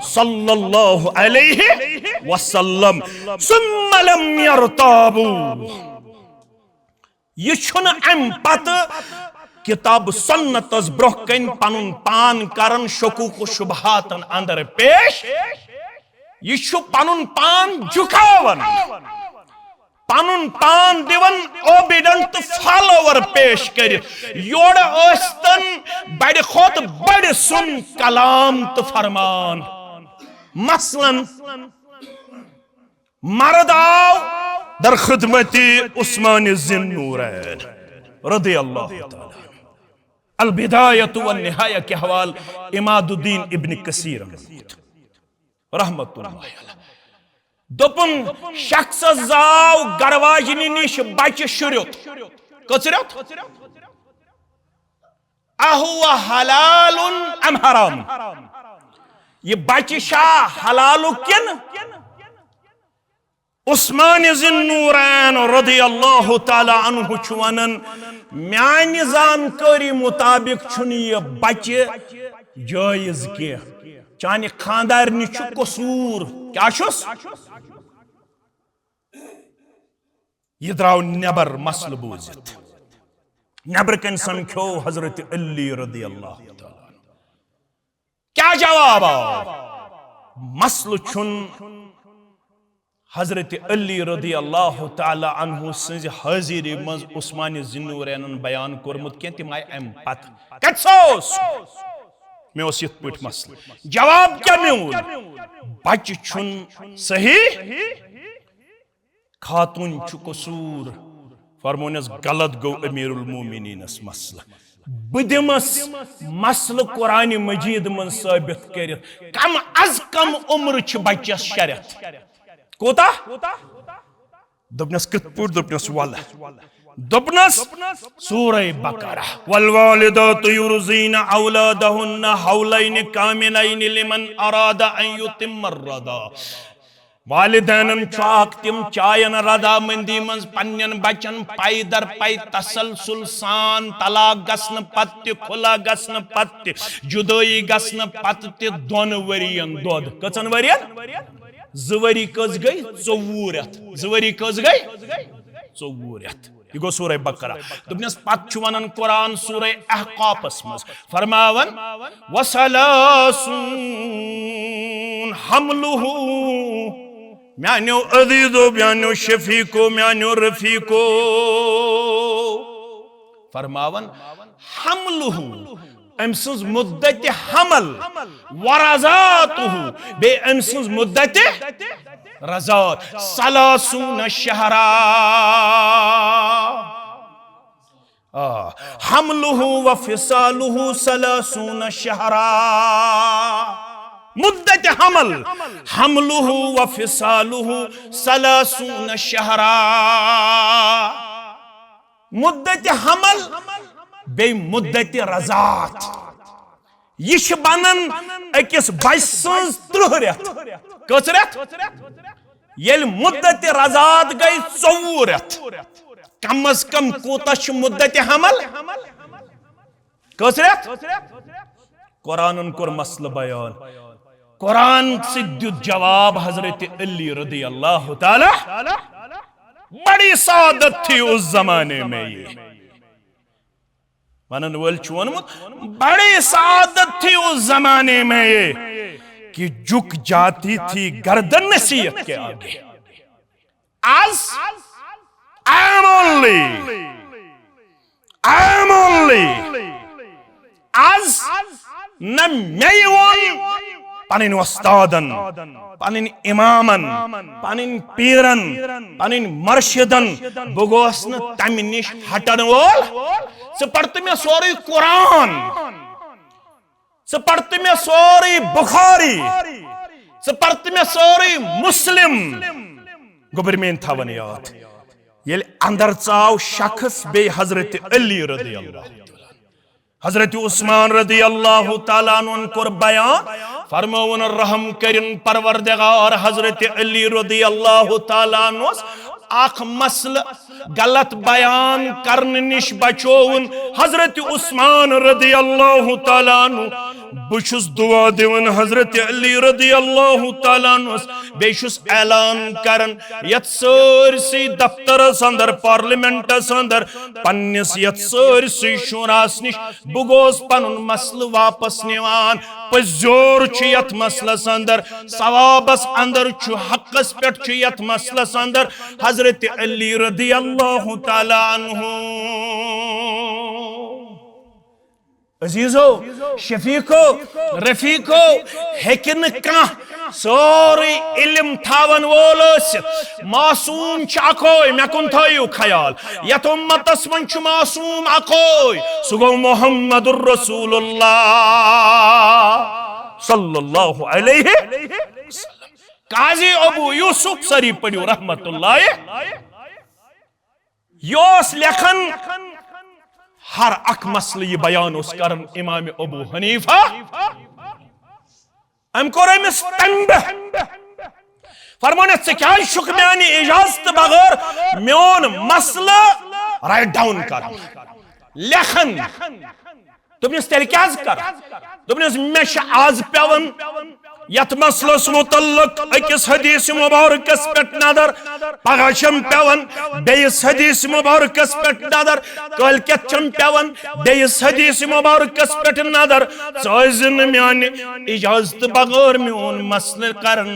सल्लल्लाहु अलैहि वसल्लम सुम्मा लम यरताबू ये छुन अम पत किताब सुन्नतस ब्रोह कन पनुन पान करन शकूक शुबहातन अंदर पेश ये छु पनुन पान झुकावन पनुन पान दिवन ओबिडेंट फॉलोवर पेश कर योड़ अस्तन बड़ खोत बड़ सुन कलाम तो फरमान मसलन मर्द आओ दर खिदमती उस्मान ज़िन्नूरैन रज़ी अल्लाह ताला अल बिदायत व निहाया के हवाल इमादुद्दीन इब्न कसीर रहमतुल्लाह अलैह दोपन शख्स जाव गरवाजनी निश बच शुरुत कचरत अहुवा हलालुन अम हराम ये बच शाह हलालु किन उस्मान ज़िन्नूरैन रज़ियल्लाहु ताला अन्हु छु वनन म्यानि जानकारी मुताबिक छुन ये बच्चे जायज के चाने खानदारनि छु कसूर क्या छुस ये द्राव नेबर मसल बूजित नेबर कन समख्यो हजरत अली रज़ियल्लाहु ताला क्या जवाब मसल छुन हजरत अली रज़ियल्लाहु ताला अन्हु सज हाजिरी मज उस्मान ज़िन्नूरैन बयान कोरमुत के तिम आय अम पत कत्सोस मे ओस यत पट मसल जवाब क्या म्यून बच छुन सही खातून छु कसूर फरमोनस गलत गो अमीरुल मोमिनीनस मसल बदिमस मसल कुरान मजीद मन साबित कर कम अज कम उम्र छु बच्चस शरत कोता दबनस कित पुर दबनस वाला दबनस सूरह बकरा वल वालिदातु युरज़ीना औलादहुन्ना हौलैन कामिलैन लिमन अरादा अन युतिम्म अर्रदा वालिदैन चाक तिम चायन रदा मंदी मंज पन्यन बचन पाई दर पाई तसलसुल सान तलाक गसन पत्य खुला गसन पत्य जुदाई गसन पत्य दोन वरियन दोद कचन वरियन Zıveri kız gay 24 rət. Zıveri kız gay 24 rət. Yeh go Surah Bakara. Dubnes pat chu wanan Quran Surah Ahqafas maz. Farmawan wasalasun hamluhu Miano azizo, miano shafiqo, miano rafiqo. Farmawan hamluhu emsiz muddati hamal warazatuhu be emsiz muddati razat salasuna shahra hamluhu wa fisaluhu salasuna shahra مدة حمله وفصاله 30 شهرا مدة حمل بي مدة رضاعت يش بنن اكس بيسنز 30 ريت كس ريت يل مدة رضاعت گئی 24 ريت کم از کم کوتا چھ مدة حمل کس ريت قرآن کور مسئلہ بیان قرآن سے دیت جواب حضرت علی رضی اللہ تعالی بڑی سعادت تھی اس زمانے میں یہ ونن ول چونمت بڑی سعادت تھی اس زمانے میں یہ کہ جھک جاتی تھی گردن نصیحت کے آگے as I am only as نہ میں وون پنن وستادن پنن امامن پنن پیرن پنن مرشدن بگوس نہ تم نش ہٹن وول ژٕ پرت مے سورُے قرآن ژٕ پرت مے سورُے بخاری ژٕ پرت مے سورُے مسلم گوبر مین تھاون یاد ییٚلہِ اندر ژاو شخص بے حضرت علی رضی اللہ حضرت عثمان رضی اللہ تعالیٰ عنہ کور بیان فرماون رحم کرن پروردگار حضرت علی رضی اللہ تعالیٰ عنہ اخ مسئلہ غلط بیان کرن نش بچوون حضرت عثمان رضی اللہ تعالیٰ عنہ بچس دعا دیون حضرت علی رضی اللہ تعالیٰ عنہ بیشس اعلان کرن یت سرسی دفتر اندر پارلیمنٹ اندر پنس یت سرسی شوراس نش بگوس پنن مسئلہ واپس نیوان پزور چھ یت مسئلہ اندر ثوابس اندر چھ حقس پٹ چھ یت مسئلہ اندر حضرت علی رضی اللہ تعالی عنہ عزیزو شفیقو رفیقو ہیکن کان سوری علم تھاون وولس معصوم چھ اکوئی میں کن تھائیو خیال یت امتس من چھ معصوم اکوئی سگو محمد الرسول اللہ صلی اللہ علیہ وسلم قاضی ابو یوسف سری پڑیو رحمت اللہ یوس لکھن ہر اک مسئلہ یہ بیان اس کرن امام ابو حنیفہ ام کو رمس تنبہ فرمانے سے کیا شک میانی اجازت بغیر میون مسئلہ رائٹ ڈاؤن کر لکھن تمہیں تیل کیا کر تمہیں میں آز پیون یت مسلس متعلق اکس حدیث مبارکس پٹ نظر پگہ چم پیون بیس حدیث مبارکس پٹ نظر کالکت چم پیون بیس حدیث مبارکس پٹ نظر ژٲزن میانہ اجازت بغیر میون مسئلہ کرن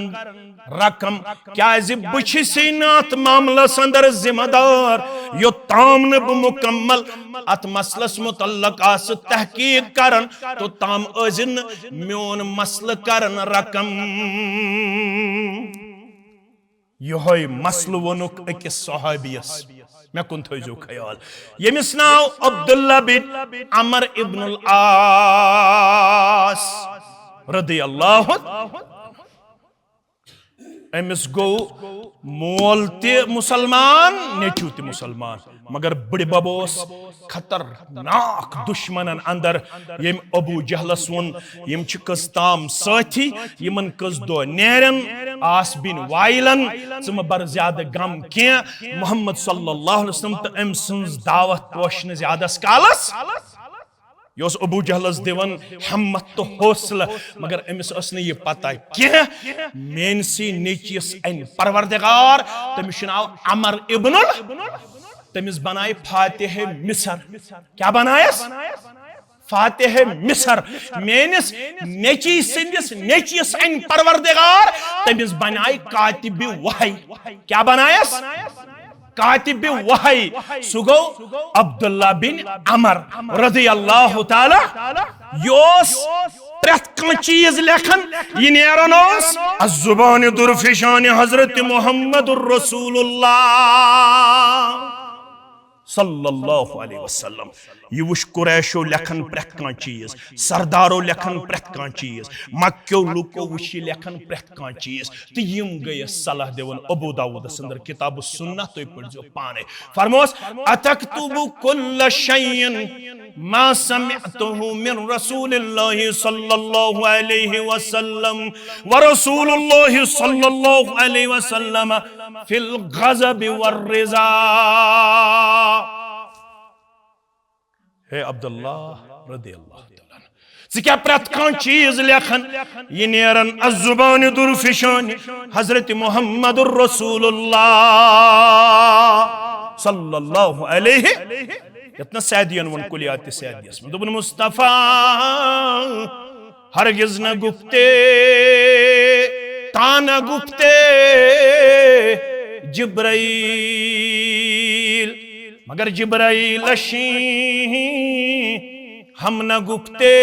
رقم کیازِ بہ چھُسے نہٕ اتھ معاملس اندر ذمہ دار یوٚتام نہٕ بہٕ مکمل ات مسلس متعلق آسہٕ تحقیق کرن توٚتام ٲسِن نہٕ میون مسلہٕ کرن رقم یہوے مسلہٕ ووٚنُکھ أکِس صحابیس مےٚ کُن تھٲیزیو خیال ییٚمِس ناو عبداللہ بن عمر ابن العاص رضی اللہ امس گو مول تی مسلمان نیچو تی مسلمان مگر بڑی بابوس خطرناک دشمنن اندر یم ابو جہلس ون یم چھ کس تام ساتھی یمن کس دو نیرن آس بن وائلن ثم بر زیادہ غم کیا محمد صلی اللہ علیہ وسلم تو ام سنز دعوت پوشن زیادہ سکالس यह अबू जहलस दिवन हिम्मत तो हौसला मगर अमिस यह पता क्या मेनसी नेचियस अन परवरदिगार तमिस नाव अमर इब्नुल तमिस बनाए फातिह मिसर क्या बनायस फातिह मिसर मेनिस नेची सिंदिस नेचियस अन परवरदिगार तमिस बनाए कातिब वही क्या बनायस कातिब वही सुगो अब्दुल्ला बिन अमर रज़ियल्लाहु ताला योस प्रत चीज लेखन ये नेरन अज़्ज़ुबान दुरफिशान हजरत मुहम्मदुर रसूलुल्लाह सल्लल्लाहु अलैहि वसल्लम ये वुश कुरैशो लेखन प्रत चीज सरदारो लेखन प्रत चीज मक्यो लुको वुश लेखन प्रत चीज तो यम गए सलाह देवन अबू दाऊद अंदर किताब सुन्नह तो पढ़ो पाने फरमोस अतक्तुबु कुल्ल शैइन मा समिअतहु मिन रसूलिल्लाहि सल्लल्लाहु अलैहि वसल्लम व रसूलुल्लाहि सल्लल्लाहु अलैहि वसल्लम फिल गज़ब वर रिज़ा। हे अब्दुल्ला रज़ियल्लाहु ताला ज़ क्या प्रत चीज लेखन ये नेरन अज़्ज़ुबान दुरफिशान हजरत मुहम्मदुर रसूलुल्लाह सल्लल्लाहु अलैहि यतना सैदियन वन कुलियात सैदियस में दुबन मुस्तफा हरगिज न गुफ्ते तान गुफ्ते जिब्राइल मगर जिब्राइल अशी हम न गुफ्ते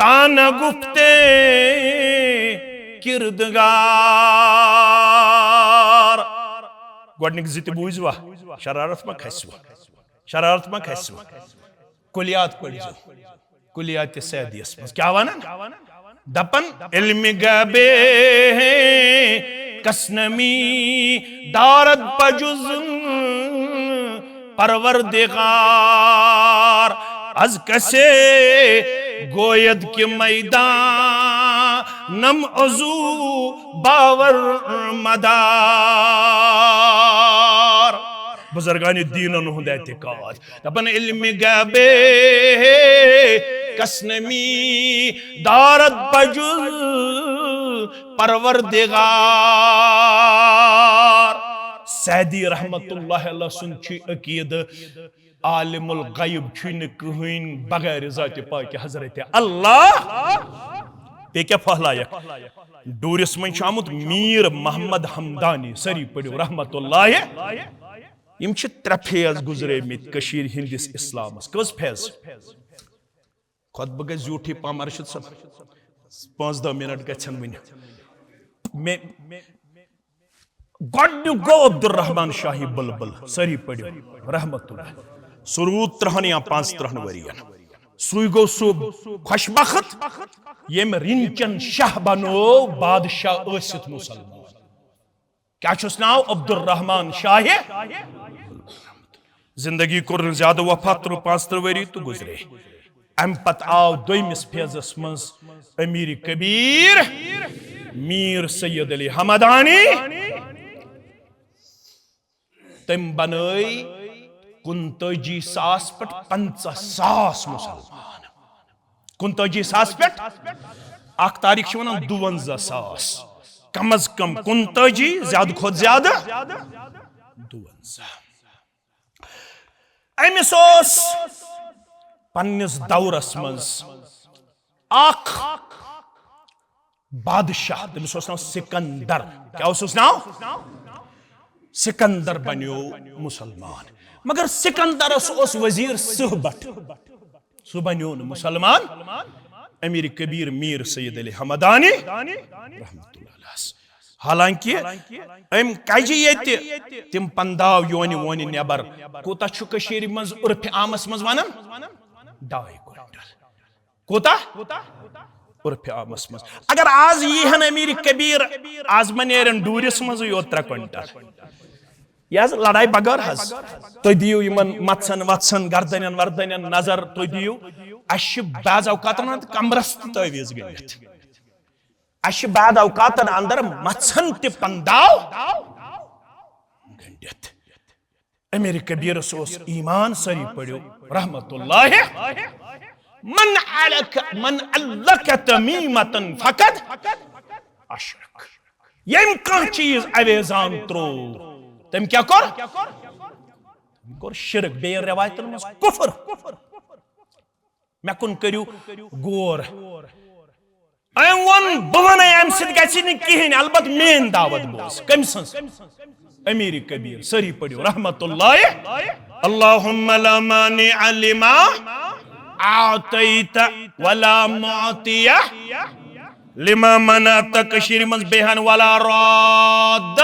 तान गुफ्ते किरदगार गोडनिक जित बुझवा शरारत मा खसवा शरारत मा खसवा कुलियात पढ़ो कुलियात सैदियस में क्या वनन दपन इल्म गबे कसनमी दारद पजुज परवरदिगार अज कसे गोयद के मैदान नम अजू बावर मदार बुजुर्गानी दीनन हुंद एतिकाद दपन इल्म गबे कसनमी दारद पजुज परवरदिगार सैदी रहमतुल्लाह अलैह सुन अकीद आलिमुल गैब छुन कहीं बगैर ज़ात पाक हजरत अल्लाह पे क्या फहलाया डूरिस में आमुत मीर मोहम्मद हमदानी सरी पढ़ो रहमतुल्लाह यम त्रे फेज गुजरे मित कशीर हिंदिस इस्लामस कस फेज खुतबह गई झूठी पम अरशद सब 5-10 मिनट गन वन गो अब्दुर्रहमान शाही बुलबुल सरी पढ़ो रहमतुल्लाह सुरूद 3 या 5 वरियन सुई गो सु खुशबखत यम रिंचन शाह बनो बादशाह ओसित मुसलमान क्या छुस नाव अब्दुर्रहमान शाही जिंदगी कोर ज्यादा वफा 5 वरी तो गुजरे अम पत आव दोमिस फेजस मज अमीर कबीर मीर सैयद अली हमदानी तम बनई 49,000 पे 50,000 मुसलमान 49,000 पे अख तारीख वन 52,000 कम अज कम 49 ज्यादा खुद ज्यादा 52 अमिस पन्निस दौरस मज अख बादशाह तमिस नाव सिकंदर क्या नाव सिकंदर बनो मुसलमान मगर सिकंदर वजीर सहबट सह बनो मुसलमान अमीर कबीर मीर सैयद अली हमदानी रहमतुल्लाह हालांकि अम कजि ये तिम पंदाव योनि वोनि नेबर कोता छु कशीर मज उर्फ आमस मज वनन 2 क्विंटल कोता उर्फ आमस मज अगर आज यहन अमीर कबीर आज मनेरन डूरिस मज यो 3 क्विंटल यह लड़ाई बगैर हज तो दियो यमन मत्सन वत्सन गर्दनन वर्दनन नजर तो दियो अश बाज औकातन कमरस तवीज गनित अश बाद औकातन अंदर मत्सन ते पंदाव गंडित अमीर कबीर सोस ईमान सरी पढ़ो रहमतुल्लाह मन अल्लक तमीमतन फकद अशरक यम कह चीज अवेजान त्रो तम क्या कर शिरक बे रवायतन मज कुफर मे कुन करियो गोर वन बवन अम सहिन अलबत् मेन दावत बोस कम अमीर कबीर सरी पढ़ो रहमतुल्लाह अल्लाहुम्मा ला मानिअ लिमा आतैत वला मुअतिया लिमा मनात कशीर मज बेहन वला राद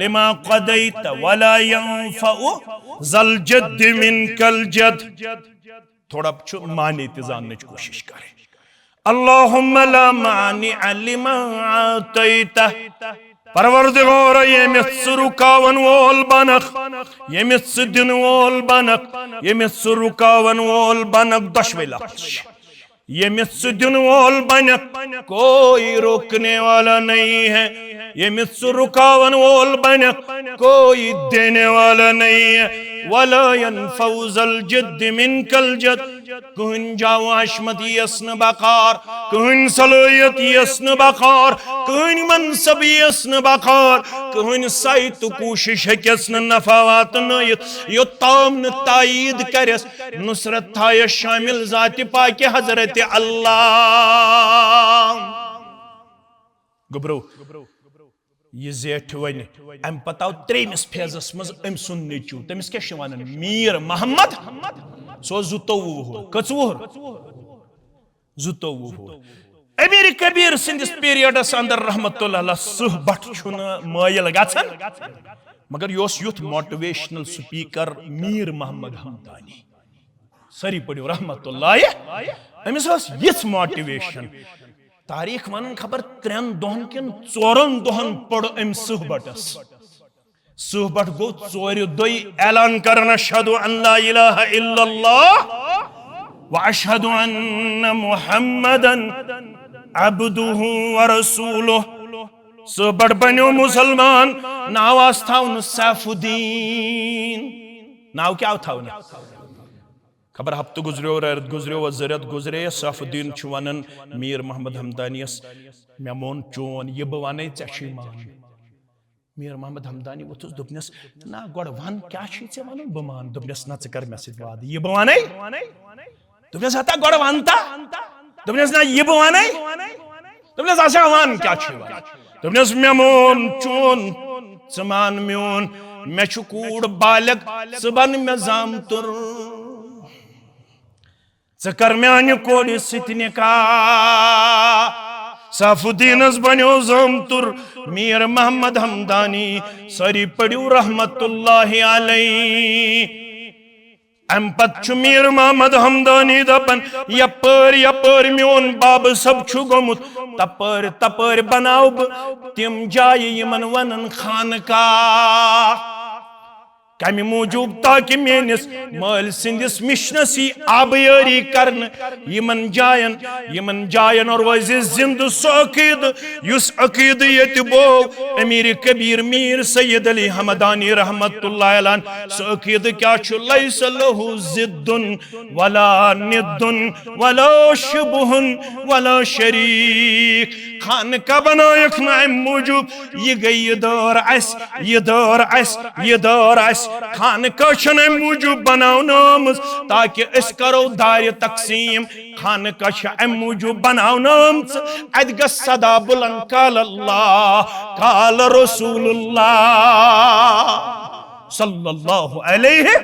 लिमा क़दैत वला यंफउ ज़ल जद्द मिनकल जद्द थोड़ा माने जानने की कोशिश करें अल्लाहुम्मा ला मानिअ लिमा आतैत परवरदिगार यमिस रुकावन वोल बनक यमिस दिन वोल बनक यमिस रुकावन वोल बनक दशवे लफ्ज़ यमिस दिन वोल बनक कोई रोकने वाला नहीं है यमिस रुकावन वोल बनक कोई देने वाला नहीं है वला यनफउ ज़ल जद्द मिनकल जद्द कहन जाओ हशमत यस्न बकार कहन सलोयत यस्न बकार कहन मनसब यस्न बकार कहन साइत कोशिश हकस्न नफावात नयत यो ताम न तायीद करस नुसरत थाय शामिल जात पाक हजरत अल्लाह गुब्रो ये जेठ वन अम पताव त्रेमिस फेजस मज अम सुन नेचू तमिस क्या वन मीर मोहम्मद सो 92 कचवुर 92 अमीर कबीर सिंदिस पीरियडस अंदर रहमतुल्लाह सुहबत छुन मायल गछन मगर योस युथ मोटिवेशनल स्पीकर मीर मोहम्मद हमदानी सरी पढ़ो रहमतुल्लाह अमिस यथ मोटिवेशन तारीख वन खबर 3 दोहन किन 4 दोहन पढ़ अम सुहबटस सुहबट गो 4 दोई ऐलान करन अशहदु अन ला इलाहा इल्लल्लाह व अशहदु अन्न मुहम्मदन अब्दुहु व रसूलुहु सुहबट बन्यो मुसलमान नाव आस्थाउन सैफुद्दीन नाव क्या थाउन खबर हफ्त गुजरियो रत गुजरियो वजरत गुजरे सैफुद्दीन वन मीर मोहम्मद हमदानियस मे मोन चोन ये बह वन मान मीर मोहम्मद हमदानी वोथुस दोपनस ना गोड़ वन क्या चे वन बह मान दोपनस ना कर मे सत वाद ये बह वन दोपनस हता गोड़ वनता दोपनस ना ये बह वन दोपनस आशा वन क्या दोपनस मे मोन चोन च मान म्योन मे छु कूड़ बालक च बन मे जामतुर कर म्यान कोड़ सत निकाह सैफुद्दीनस बन्यो जामतुर मीर मोहम्मद हमदानी सरी पढ़ो रहमतुल्लाह अलैह अम पत मीर मोहम्मद हमदानी दपन यपर म्योन बाब सब छु गोमुत तपर तपर बनाओ तिम जाय यमन वनन खानकाह कमी मूजूब ताकि मेनिस मल सिंदिस मिशनसी आबयारी करन यमन जायन और वज जिंद सकीद युस अकीद यत बो अमीर कबीर मीर सैयद अली हमदानी रहमतुल्लाह अलैह सकीद क्या छु लैस लहु जिद्दुन वला निद्दुन वला शुबहुन वला शरीक खान का बनायक ना मूजूब ये गई ये दौर अस खान कशन मूजूब बनाव ताकि अस करो दार तकसीम खान कश मूजूब बनाव अत ग सदा बुलंद काल अल्लाह काल रसूलुल्लाह सल्लल्लाहु अलैहि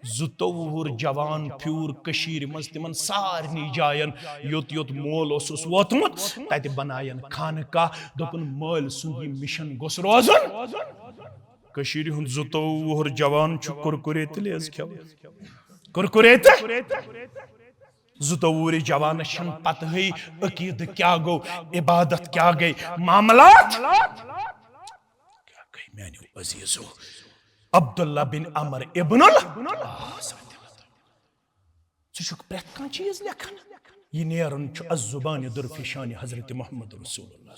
92 जवान फ्यूर कशीर मज तिमन सारनी जायन योत योत मोल ओसुस वोतमुत तत बनायन खानकाह दोपन मोल सुंदी मिशन गोस रोजन कशीर हुन 92 जवान छु कुरकुरे तलेज खेव कुरकुरे 92 जवान शन पत है अकीद क्या गो इबादत क्या गई मामलात क्या गई मैंने अजीजो अब्दुल्ला बिन अमर इब्नुल प्रेत कह चीज लेखन यह नेरन अज़ुबान दुरफिशान हजरत मोहम्मद रसूलुल्लाह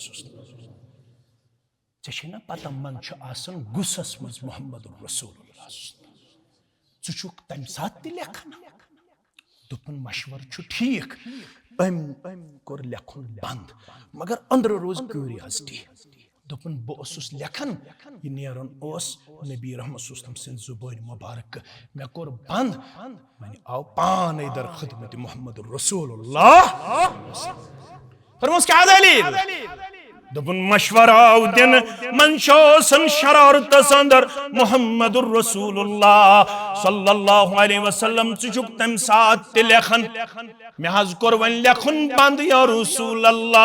चेना पता मन आसन गुस्सस मज मोहम्मद रसूलुल्लाह चुक तम साथ लेखन दोपन मशवर ठीक कोर लेखन बंद मगर अंदर रोज क्यूरियोसिटी दोपन बस लेखन यह नेरन नबी रहमत सिंद जुबान मुबारक मे कोर बंद मैंने आव पान दर खिदमत मोहम्मद रसूलुल्लाह फरमोस क्या दलील दोपन मशवरा दिन मनशोसन शरारत अंदर मोहम्मद रसूलुल्लाह सल्लल्लाहु अलैहि वसल्लम चुक तम साथ लेखन मे हज कोर वन लेखन बंद या रसूलल्लाह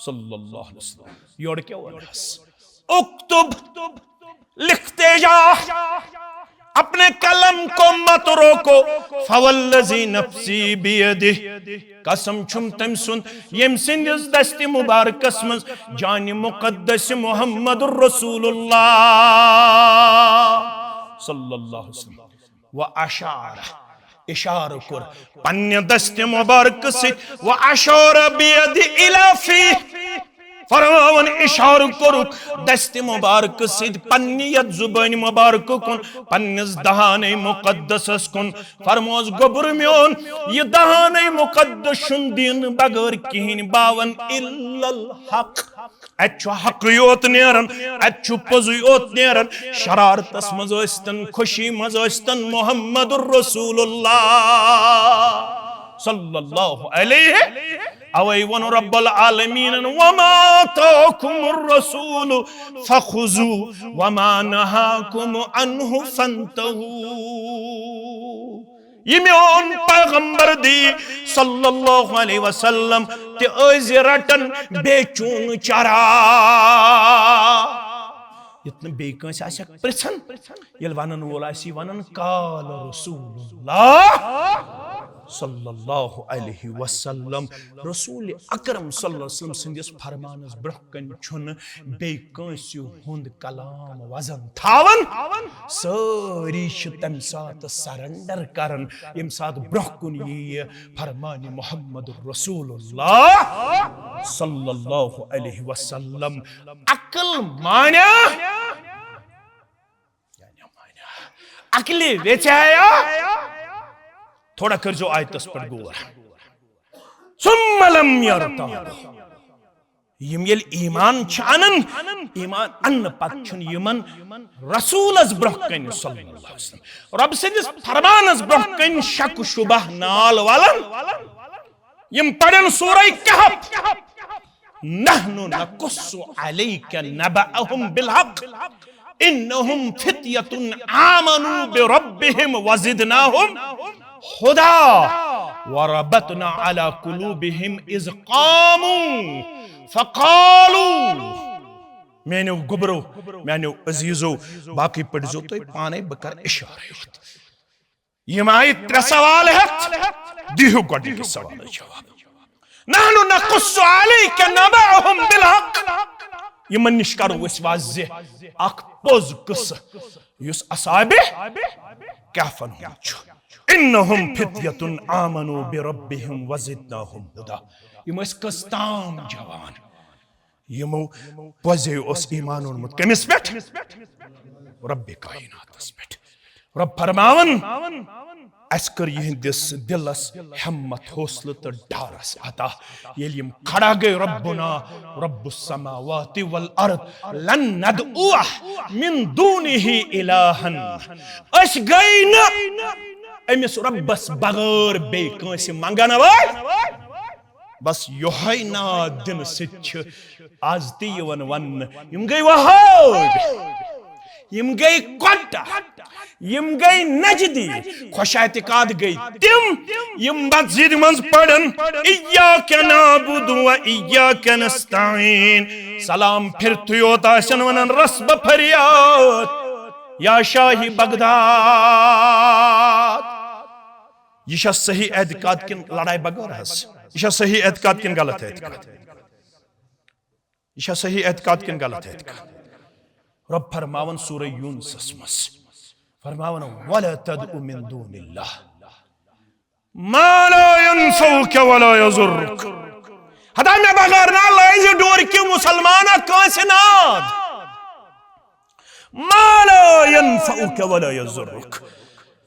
सल्लल्लाहु अलैहि वसल्लम योर क्या वनस उक्तुब लिखते जा अपने कलम को मत रोको फवल्लज़ी नफ्सी बियदिह कसम छुम तम सुन यम सिंदिस दस्ति मुबारकस मज जान मुक़द्दस मुहम्मदुर रसूलुल्लाह सल्लल्लाहु अलैहि वसल्लम व अशारा इशारा कर पन्ने दस्ति मुबारक से व अशारा बियदि इला फी फरमान इशार करुक दस्ते मुबारक सिद पन्नियत जुबान मुबारक कुन पन्निस दहाने मुकद्दसस कुन फरमोज गोबर म्योन ये दहाने मुकद्दस दिन बगैर किहिन बावन इल्लल हक अच्छु हक योत नेरन अच्छु पजु योत नेरन शरारतस मज अस्तन खुशी मज अस्तन मुहम्मदुर रसूलुल्लाह सल्लल्लाहु अलैहि अवै वन रब्बुल आलमीन वमा ताकुमुर रसूल फखुजू वमा नहाकुम अन्हु फंतहू ये मेन पैगंबर दी सल्लल्लाहु अलैहि वसल्लम ते अज रटन बेचून चरा इतने बेकंस आशक प्रसन यल वनन वोल आसी वनन काल रसूलुल्लाह सल्लल्लाहु अलैहि वसल्लम रसूल अकरम सल्लल्लाहु अलैहि वसल्लम सिंदिस फरमानस ब्रहकन छुन बेकंसु हुंद कलाम वजन थावन सारी तम साथ सरेंडर करन यम साथ ब्रहकुन ये फरमान मोहम्मद रसूलुल्लाह सल्लल्लाहु अलैहि वसल्लम अकल माना अकली वेचाया थोड़ा कर जो आयतस पर गौर सुम्मलम यरताब यम यल ईमान चानन ईमान अन्न पक्षन यमन रसूलस ब्रहकन सल्लल्लाहु अलैहि वसल्लम रब सिंदिस फरमानस ब्रहकन शक शुबह नाल वालन यम पढ़न सूरह कहफ नहनु नकुस्सु अलैका नबअहुम बिल हक इन्नहुम फित्यतुन आमनु बिरब्बिहिम वज़िदनाहुम हुदा वरबतना अला कुलूबिहिम इज़ क़ामू फ़क़ालू मैंने गुबरो मैंने अजीजो बाकी पढ़ जो तो पाने बकर इशारे ये माई त्रे सवाल है दिहो गड्डी के सवाल जवाब नहनु नकुस्सु अलैका नबअहुम बिल हक ये मन निष्कार वस वाज़े अख पोज कुस युस असाबे कहफन हो इन्नहुम फित्यतुन आमनु बिरब्बिहिम वज़िदनाहुम हुदा यम कस्ताम जवान यमो पजे उस ईमान उन्मुत कमिस पेट रब्बे कायनातस पेट रब फरमावन अस्कर यहंदिस दिलस हिम्मत हौसला तो डारस अता यम खड़ा गए रब्बुना रब्बुस समावाति वल अर्द लन नदउह मिन दूनिही इलाहन अस गए न अमिस रब्बस बगैर बे कंस मंगन वाल बस योहाई ना दिन सिच आज ती वन वन यम गए वहाद यम गए कोटा यम गए नजदी खुशातिकाद गई तिम यम मस्जिद मंज पढ़न इय्याका नअबुदु व इय्याका नस्तईन सलाम फिर तुयोता शन वनन रस्ब फरियाद या शाही बगदाद ये सही एतकाद किन लड़ाई बगैर हस ये सही एतकाद किन गलत एतकाद ये सही एतकाद किन गलत एतकाद रब फरमावन सूरह यूनुस मस फरमावन वला तदउ मिन दूनिल्लाह मा ला यनफउक वला यज़ुरुक हदा मे बगैर ना लाइज डोर कि मुसलमान कांस नाद माला यनफउक वला यज़ुरुक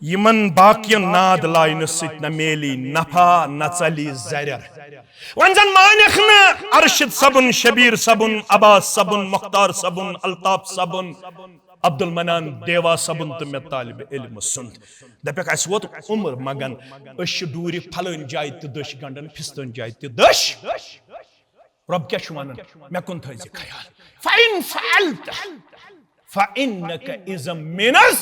यमन बाकियन नाद लाइन सित न मेली नफा न चली जरर वन जन मानिख न अरशद सबन शबीर सबन अब्बास सबन मुख्तार सबन अल्ताफ सबन अब्दुल मनान देवा सबन तो मे तालिब इल्म सुन दपक अस वोत उम्र मगन अश दूर फलन जाय त दश गंडन फिस्तन जाय त दश रब क्या वन मे कुन थज ख्याल फाइन फअलत फइन्नक इज़ मिनस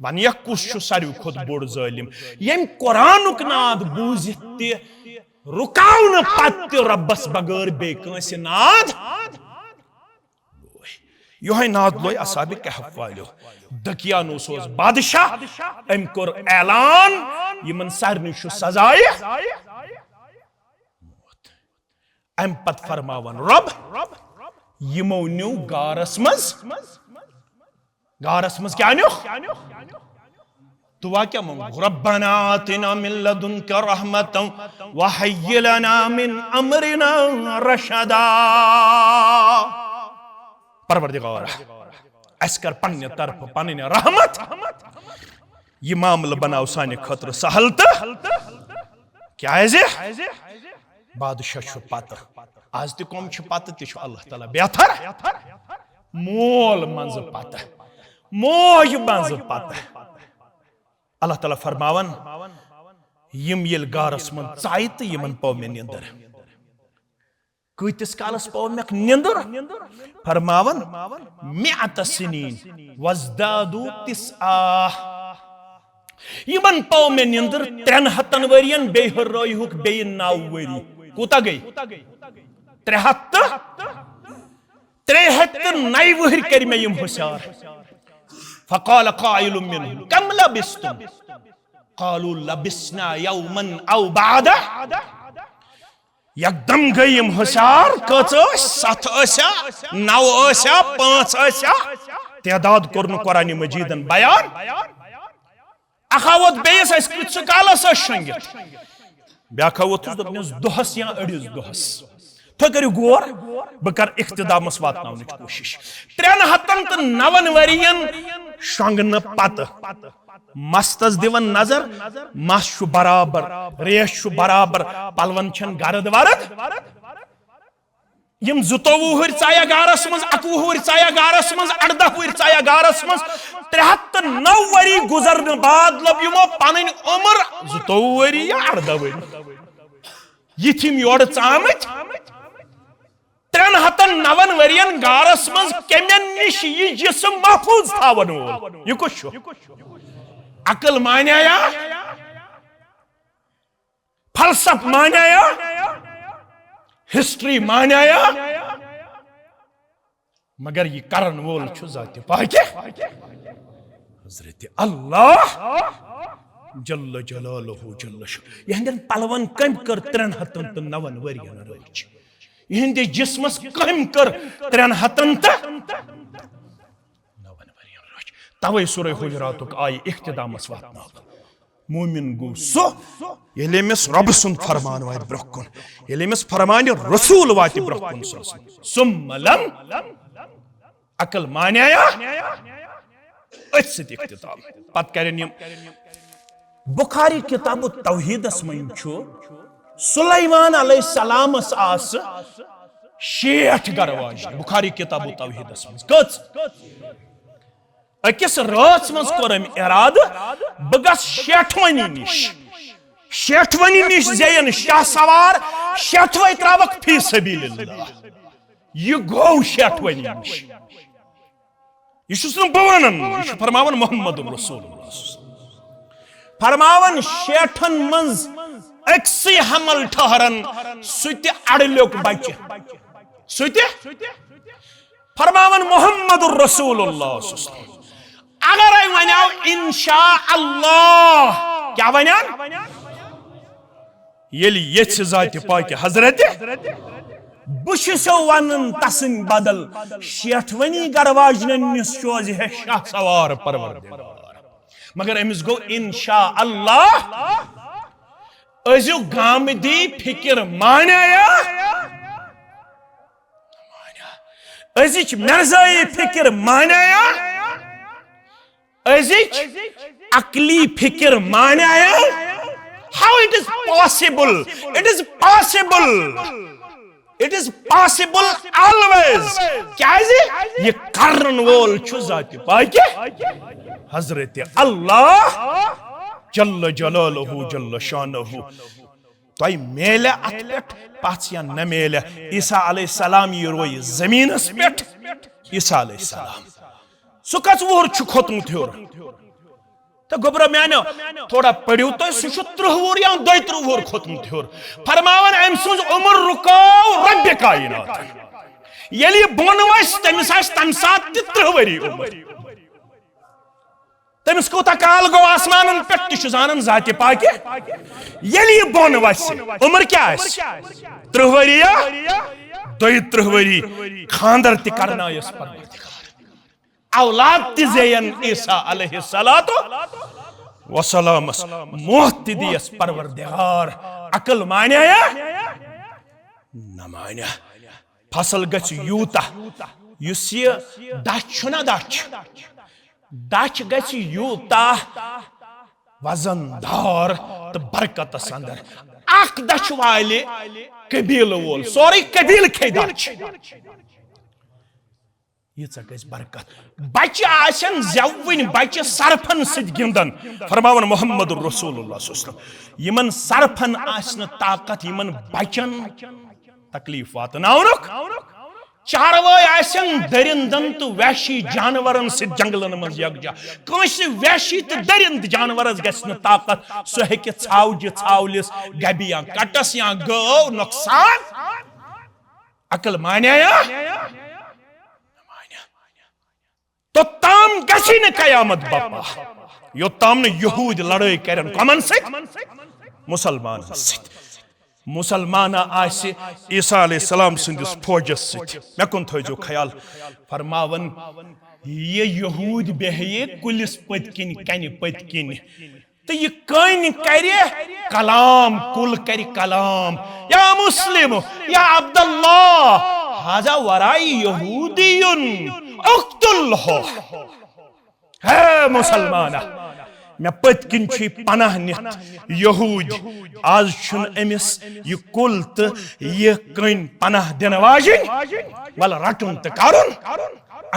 वन यह कुछ सारी खुद बोड़ जालिम यम कुरानुक नाद बूजित ते रुकाव न पत रब्बस बगैर बे कंस नाद योहे नाद लोय असहाबे कहफ वालो दकियानोस बादशाह अम कोर ऐलान यमन सारनि छु सजाय अम पत फरमावन रब यमो न्यू गारस मज क्या न्यू दुआ क्या मंगो रब्बना आतिना मिन लदुनका रहमतन व हय्यि लना मिन अमरिना रशदा परवरदिगार अस्कर पन्ने तरफ पन्ने रहमत ये मामला बनाओ साने खतर सहल त क्या है जे बादशाह छु पता आज त कम छु पता त छु अल्लाह ताला बेहतर मोल मंज पता मोह मंज पता अल्लाह ताला फरमावन यम येल गारस मन चाय त यमन पौ मे निंदर कतिस कालस पौ मे निंदर फरमावन मिअत सिनीन वज़दादु तिसआ यमन पौ मे निंदर 300 वरियन बे हरयुक बे 9 वरी कोता गई 309 वहर कर मे यम होशार फकाल काइल मिनहुम कम लबिस्तुम कालू लबिस्ना यौमन औ बादा एकदम गई यम होशार कच 7 आशा 9 आशा 5 आशा तदाद करनु कुरान मजीदन बयान अखावत बेस अस किछ कालस शंगित ब्याखावत दोपनस दोहस या अडिस दोहस तो करू गोर बकर इख्तिदामस वातनावनिच कोशिश 309 वरियन शंगन पत मस्तस दिवन नजर मस छु बराबर रेश छु बराबर पलवन छन गरद वरद यम 22 चाया गारस मज 21 चाया गारस मज 18 चाया गारस मज 309 वरी गुजरन बाद लब यमो पनन उम्र 22 वरी या 18 वरी यथिम योड़ चामत 309 वरियन गारस मज केमन निश ये जिस्म महफूज थावन वोल ये कुछ अकल मान्या फलसफ मान्या हिस्ट्री मान्या मगर ये करन वोल छु जाति पाके हजरत अल्लाह जल्ल जलालहु जल्ल शु यहंदन पलवन कम कर 309 वरियन रच यहंदे जिस्मस कम कर 309 तवे सूरह हुजुरातुक आय इख्तिदामस वातनाव मोमिन गो सो यलेमिस रब सुन फरमान वात ब्रकुन यलेमिस फरमान रसूल वात ब्रकुन सुम्मलम अकल मान्या असित इख्तिदाम पत करन बुखारी किताब तौहीदस में छु सुलेमान अलैहिस्सलाम आस 60 गरवाज बुखारी किताब तौहीदस में कच अकिस रात मज कोरम इराद बगस 60 निश जयन शाह सवार 60 त्रावक फी सबीलिल्लाह ये गो 60 निश ये सुन बवनन ये फरमावन मोहम्मद रसूलुल्लाह फरमावन 60 मंज अक्सी हमल ठहरन सुते अड़लोक बच्चे सुते फरमावन मोहम्मद रसूलुल्लाह अगर आई वनाओ इंशाअल्लाह क्या वनान येली यछ जाति पाके हजरत बुशसो वनन तसिन बदल 60 गरवाजन निसोज है शाह सवार परवरदिगार मगर अमिस गो इंशाअल्लाह अजु गामदी फिक्र मानाया अजिच मिर्जाई फिक्र मानाया अजिच अकली फिक्र मानाया how it is possible always क्या ये कारण वोल छु जाति पाके हजरत अल्लाह जल्ल जलालहु जल्ल शानहु तोय मेले अत पेट पाछ या न मेले ईसा अलैहिस्सलाम ये रोय जमीनस पेट ईसा अलैहिस्सलाम सु कस वोर छु खोतम थ्योर तो गोबरा म्यानो थोड़ा पढ़ियो तो सुश 30 वोर या 32 वोर खोतम थ्योर फरमावन अम सुज उमर रुकाव रब कायनात यली बोनवस तमिस आस तमसात 30 वरी उमर तमिस कोता काल गो आसमानन पेट तिश जानन जाति पाके यली बोनवस उमर क्या आस 30 वरी या 32 वरी खानदर ति करनायस परवरदिगार औलाद तिजयन ईसा अलैहिस्सलातु वसलाम मोहत दियस परवरदिगार अकल मान्या न मान्या फसल गछ यूता युस ये दाछ छुना दाछ गछ यूता वजनदार तो बरकत अंदर अख दाछ वाले कबील वोल सोरी कबील खे दाछ ये गज बरकत बच्चे आसन जवन बच्चे सरफन सद गिंदन फरमावन मोहम्मद रसूलुल्लाह सल्लल्लाहु अलैहि वसल्लम यमन सरफन आसन ताकत यमन बचन तकलीफ वातनाउनुक चारवाय आसन दरिंदन तो वैशी जानवरन सद जंगलन मन यकजा कंस वैशी तो दरिंद जानवरस गसन ताकत सो हेके छावज छावलिस गबिया कटस या गो नुकसान अकल मान्या तो ताम गसी न कयामत बापा यो ताम न यहूद लड़ाई करन कमन से मुसलमान से मुसलमान आसे ईसा अलैहिस्सलाम सिंदिस फौजस से मैं कुन थो ख्याल फरमावन ये यहूद बेहये कुलिस पतकिन कनि पतकिन तो ये कन करे कलाम कुल करे कलाम या मुस्लिम या अब्दुल्लाह हाजा वराई यहूदियुन उक्तुल्हो है मुसलमाना मैं पतकिन छी पनाह नित यहूद आज छुन अमिस ये कुल तो ये कन पनाह दिन वाजिन वल रटुन तो करुन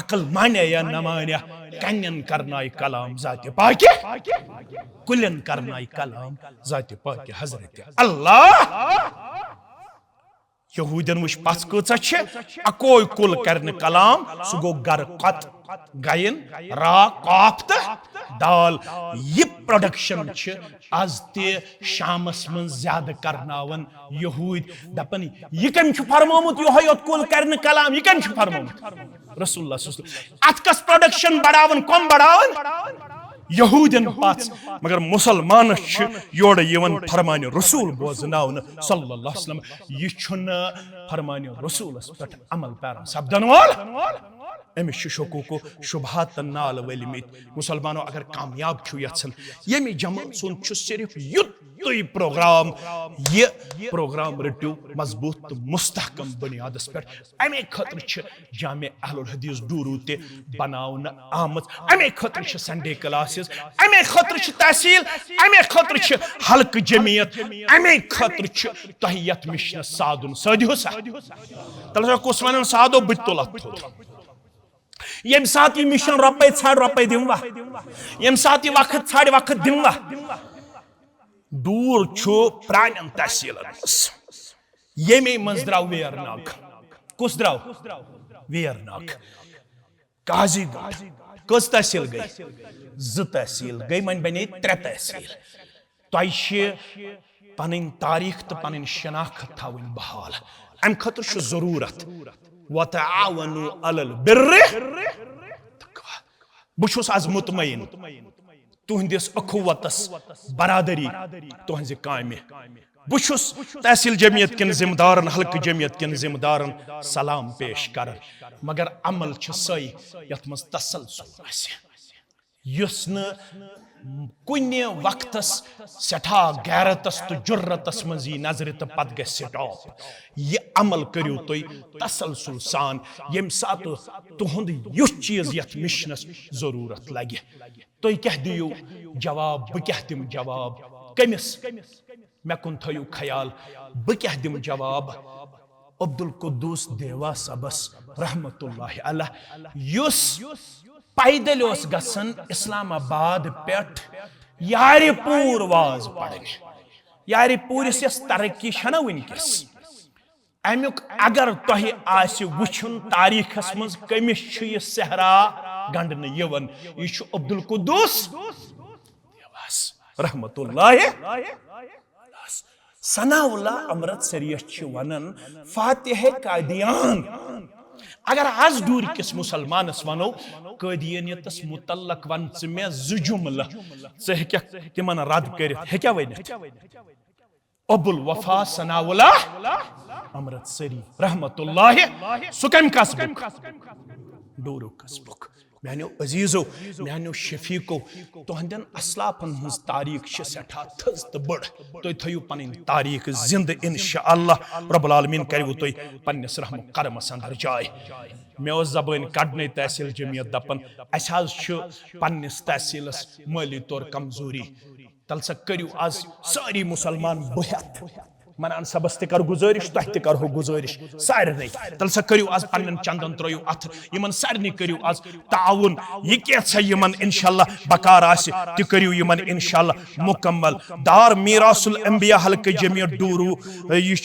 अकल माने या न माने कन्यन करनाई कलाम जाते पाके कुलन करनाई कलाम जाते पाके हजरत अल्लाह यहूदन वुश पस कचा अकोय कुल करने कलाम सु गो गर कत गायन रा काफ तो दाल ये प्रोडक्शन आज ते शामस मन ज्यादा करनावन यहूद दपन ये कम फरमोमुत यो कुल करने कलाम ये कम फरमोमुत रसूलुल्लाह सल्लल्लाहु अलैहि वसल्लम अत कस प्रोडक्शन बढ़ावन कम बढ़ावन यहूदन पास मगर मुसलमान योड़ यवन फरमान रसूल बोजनावन सल्लल्लाहु अलैहि वसल्लम ये छुन फरमान रसूल पे अमल पैरा सब्दन वाल अमिस शोको शुभात नाल वलिमित मुसलमानों अगर कामयाब छु यछन यमि जमात सुन छु सिर्फ युत्तुई प्रोग्राम ये प्रोग्राम रटू मजबूत तो मुस्तहकम बुनियादस पे अमे खतर छ जामे अहलुल हदीस डूरू ते बनावन आमत अमे खतर छ संडे क्लासेस अमे खतर छ तहसील अमे खतर छ हल्क जमियत अमे खतर छ तहियत मिशन सादुन सदियो सा तलसा कुसमान सादो बितुल यम साथ ये मिशन रुपये छाड़ रुपये दिमवा यम साथ ये वक्त छाड़ वक्त दिमवा दूर छो प्राणन तहसील यमे मज द्राव वेरनाग कुस द्राव वेरनाग काजी कस तहसील गई ज तहसील गई मन बने 3 तहसील तोय पन तारीख तो पन शनाख्त थवन बहाल अम खतर जरूरत वतआवनु अलल बिर्रि बुछुस आज मुतमईन तुहंदिस अखुवतस बरादरी तुहंज कामे बुछुस तहसील जमियत किन जिम्मेदारन हल्क जमियत किन जिम्मेदारन सलाम पेश कर मगर अमल छ सही यत मस तसलसल आसे युस न कुन्ने वक्तस सेठा गैरतस तो जुर्रतस मजी नजर तो पत गए स्टॉप ये अमल करियो तुई तसलसल सान यम सात तुहंद युस चीज यथ मिशनस जरूरत लगे तुई क्या दियो जवाब बह क्या दिम जवाब कमिस मे कुन थयो ख्याल बह क्या दिम जवाब अब्दुल कुद्दूस देवा सबस रहमतुल्लाहि अलैह युस पैदल गसन इस्लामाबाद पेट यारिपूर वाज पढ़ने यारिपूरिस यस तरक्की छना वनकस अमुक अगर तुह आसि वुछुन तारीखस मज कमिस छु यह सहरा गंडन यवन यह अब्दुल कुद्दूस देवास रहमतुल्लाहि सनाउल्लाह अमृतसरियस वनन फातिह कादियान अगर आज दूर किस मुसलमानस वनो कादियानियतस मुतल्लक वन मे जुमल क्या तिमन रद कर वन अबुल वफा सनाउल्लाह अमृतसरी रहमतुल्लाहि सु कम कसबुक डोरो कसबुक मानो अजीजो मानो शफीको तुहंदन असलाफन हज तारीख सठा थज तो बड़ तुम थो पन तारीख जिंद इंशाअल्लाह रब्बुल आलमीन करो तुम पन्नस रहम करमस अंदर जाय मे जबान कड़ने तहसील जमियत दपन पन्नस तहसीलस माली तौर कमजोरी तल सा करो आज सारी मुसलमान बहत मनान सबस कर गुजारिश तुह तह करो गुजारिश सारे तल सा करो आज पन्न चंदन त्रो अथ इन सारे करो आज ताउन यह क्या यमन इंशाअल्लाह बकार आसि तह करो यमन इंशाअल्लाह मुकम्मल दार मीरासुल अंबिया हल्के जमियत डूरू यह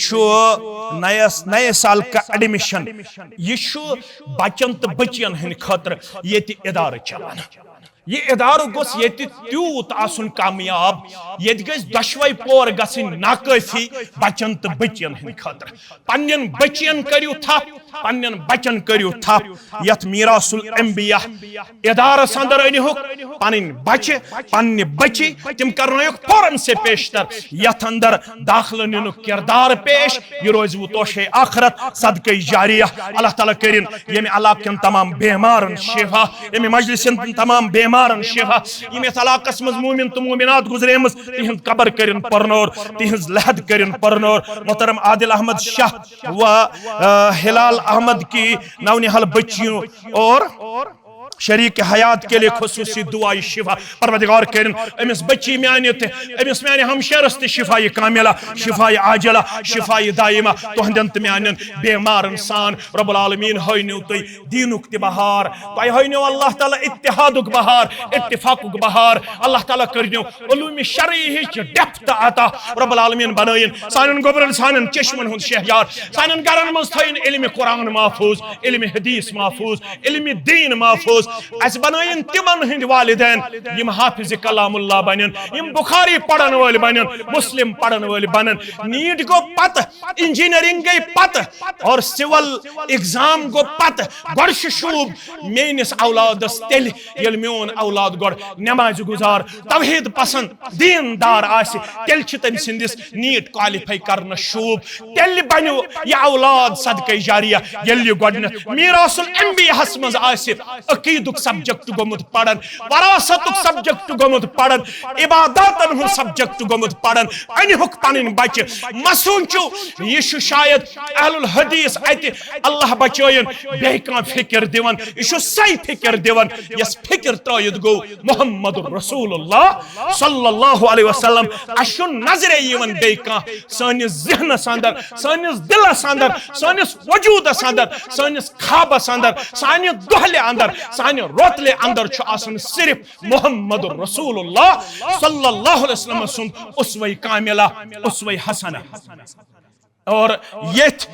नए साल का एडमिशन यह बचन तो बचियन हंद खतर ये इदार चलान यह इदार गोस ये तूत आसुन कामयाब ये गस दशवई पोर गसिन नाकाफी बचन तो बचियन हंद खतर पन्न बचियन करियो थप पन्न बचन करियो थप यथ मीरासुल अंबिया इदारस अंदर अनहुक पन्न बचे पन्न बची तिम करनयुक फौरन से पेशतर यथ अंदर दाखिल निनुक किरदार पेश यह रोज वो तोशे आखरत सदक़े जारिया अल्लाह ताला करिन यमे इलाकन तमाम बीमारन शिफा यमे मजलिसन तमाम बीमारन शिफा यमे इलाकस मज मोमिन तो मोमिनात गुजरेमस तिहंद कबर करिन परनोर तिहंज लहद करिन परनोर मोहतरम आदिल अहमद शाह व हिलाल अहमद की नौनिहाल बच्चियों और शरीक हयात के लिए खुसूसी दुआई शिफा परवरदिगार करिन अमिस बच्ची म्याने अमिस म्याने हमशेरस ते शिफाई कामिला शिफाई आजिला शिफाई दाइमा तुहंदन ते म्यानन बेमारन सान रब्बुल आलमीन होइनु तुई दीनुक ते बहार तुई होइनु अल्लाह ताला इत्तिहादुक बहार इत्तिफाकुक बहार अल्लाह ताला करिनु उलूम शरई हिच डेप्थ आता रब्बुल आलमीन बनाइन सानन गोबरन सानन चश्मन हुन शहयार सानन गरन मस थइन इल्म कुरान महफूज इल्म हदीस महफूज इल्म दीन महफूज अस बनाइन तिमन हंद वालिदैन यम हाफिज कलामुल्लाह बनन यम बुखारी पढ़न वाले बनन मुस्लिम पढ़न वाले बनन नीट को पत इंजीनियरिंग गई पत और सिविल एग्जाम को पत गोश शूब मेनिस औलादस तेल यल मोन औलाद गोड़ नमाज गुजार तौहीद पसंद दीनदार आसि तेल छ तम सिंदिस नीट क्वालिफाई करन शूब तेल बनो यह औलाद सदक़े जारिया यल गोडन मीरासुल अंबिया हस मज आसि अकीदुक सब्जेक्ट गोमुत पढ़न वरासतुक सब्जेक्ट गोमुत पढ़न इबादतन हु सब्जेक्ट गोमुत पढ़न अनहुक पनिन बच्चे मसूंचु यह शायद अहलुल हदीस अति अल्लाह बचोयन बे का फिक्र दिवन यह सही फिक्र दिवन यस फिक्र त्रयत गो मुहम्मद रसूलुल्लाह सल्लल्लाहु अलैहि वसल्लम अशु नजरे यवन बे का सानिस ज़हनस अंदर सानिस दिलस अंदर सानिस वजूदस अंदर सानिस ख्वाबस अंदर सानि दुहले अंदर सानि रोतले अंदर छु आसन सिर्फ मुहम्मद रसूलुल्लाह सल्लल्लाहु अलैहि वसल्लम सुन उसवे कामिला उसवे हसना और यथ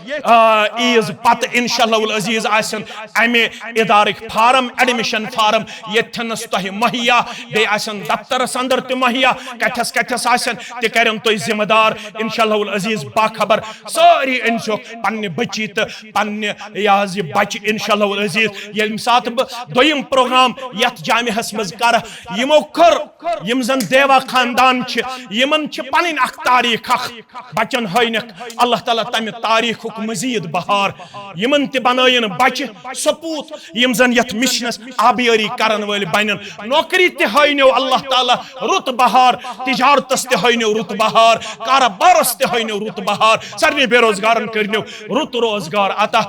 ईज पत इंशाअल्लाह अजीज आसन अमे इदारक फार्म एडमिशन फार्म यथनस तह मुहैया बे आसन दफ्तर अंदर त मुहैया कथस कथस आसन त करन तो जिम्मेदार इंशाअल्लाह अजीज बाखबर सारी इनसो पन्ने बच्ची त पन्ने याज बच इंशाअल्लाह अजीज यम सात दोयम प्रोग्राम यथ जामिहस मज कर यमो कर यम जन देवा खानदान छ यमन छ पनिन अख तारीख बचन होइनक अल्लाह अल्लाह ताला तमि तारीखुक मजीद बहार यमन ते बनायन बच्चे सपूत यम जन यथ मिशनस आबियरी करन वाले बनन नौकरी ते हायनो अल्लाह ताला रुत बहार तिजारतस ते हायनो रुत बहार कारोबारस ते हायनो रुत बहार सारे बेरोजगारन करनो रुत रोजगार अता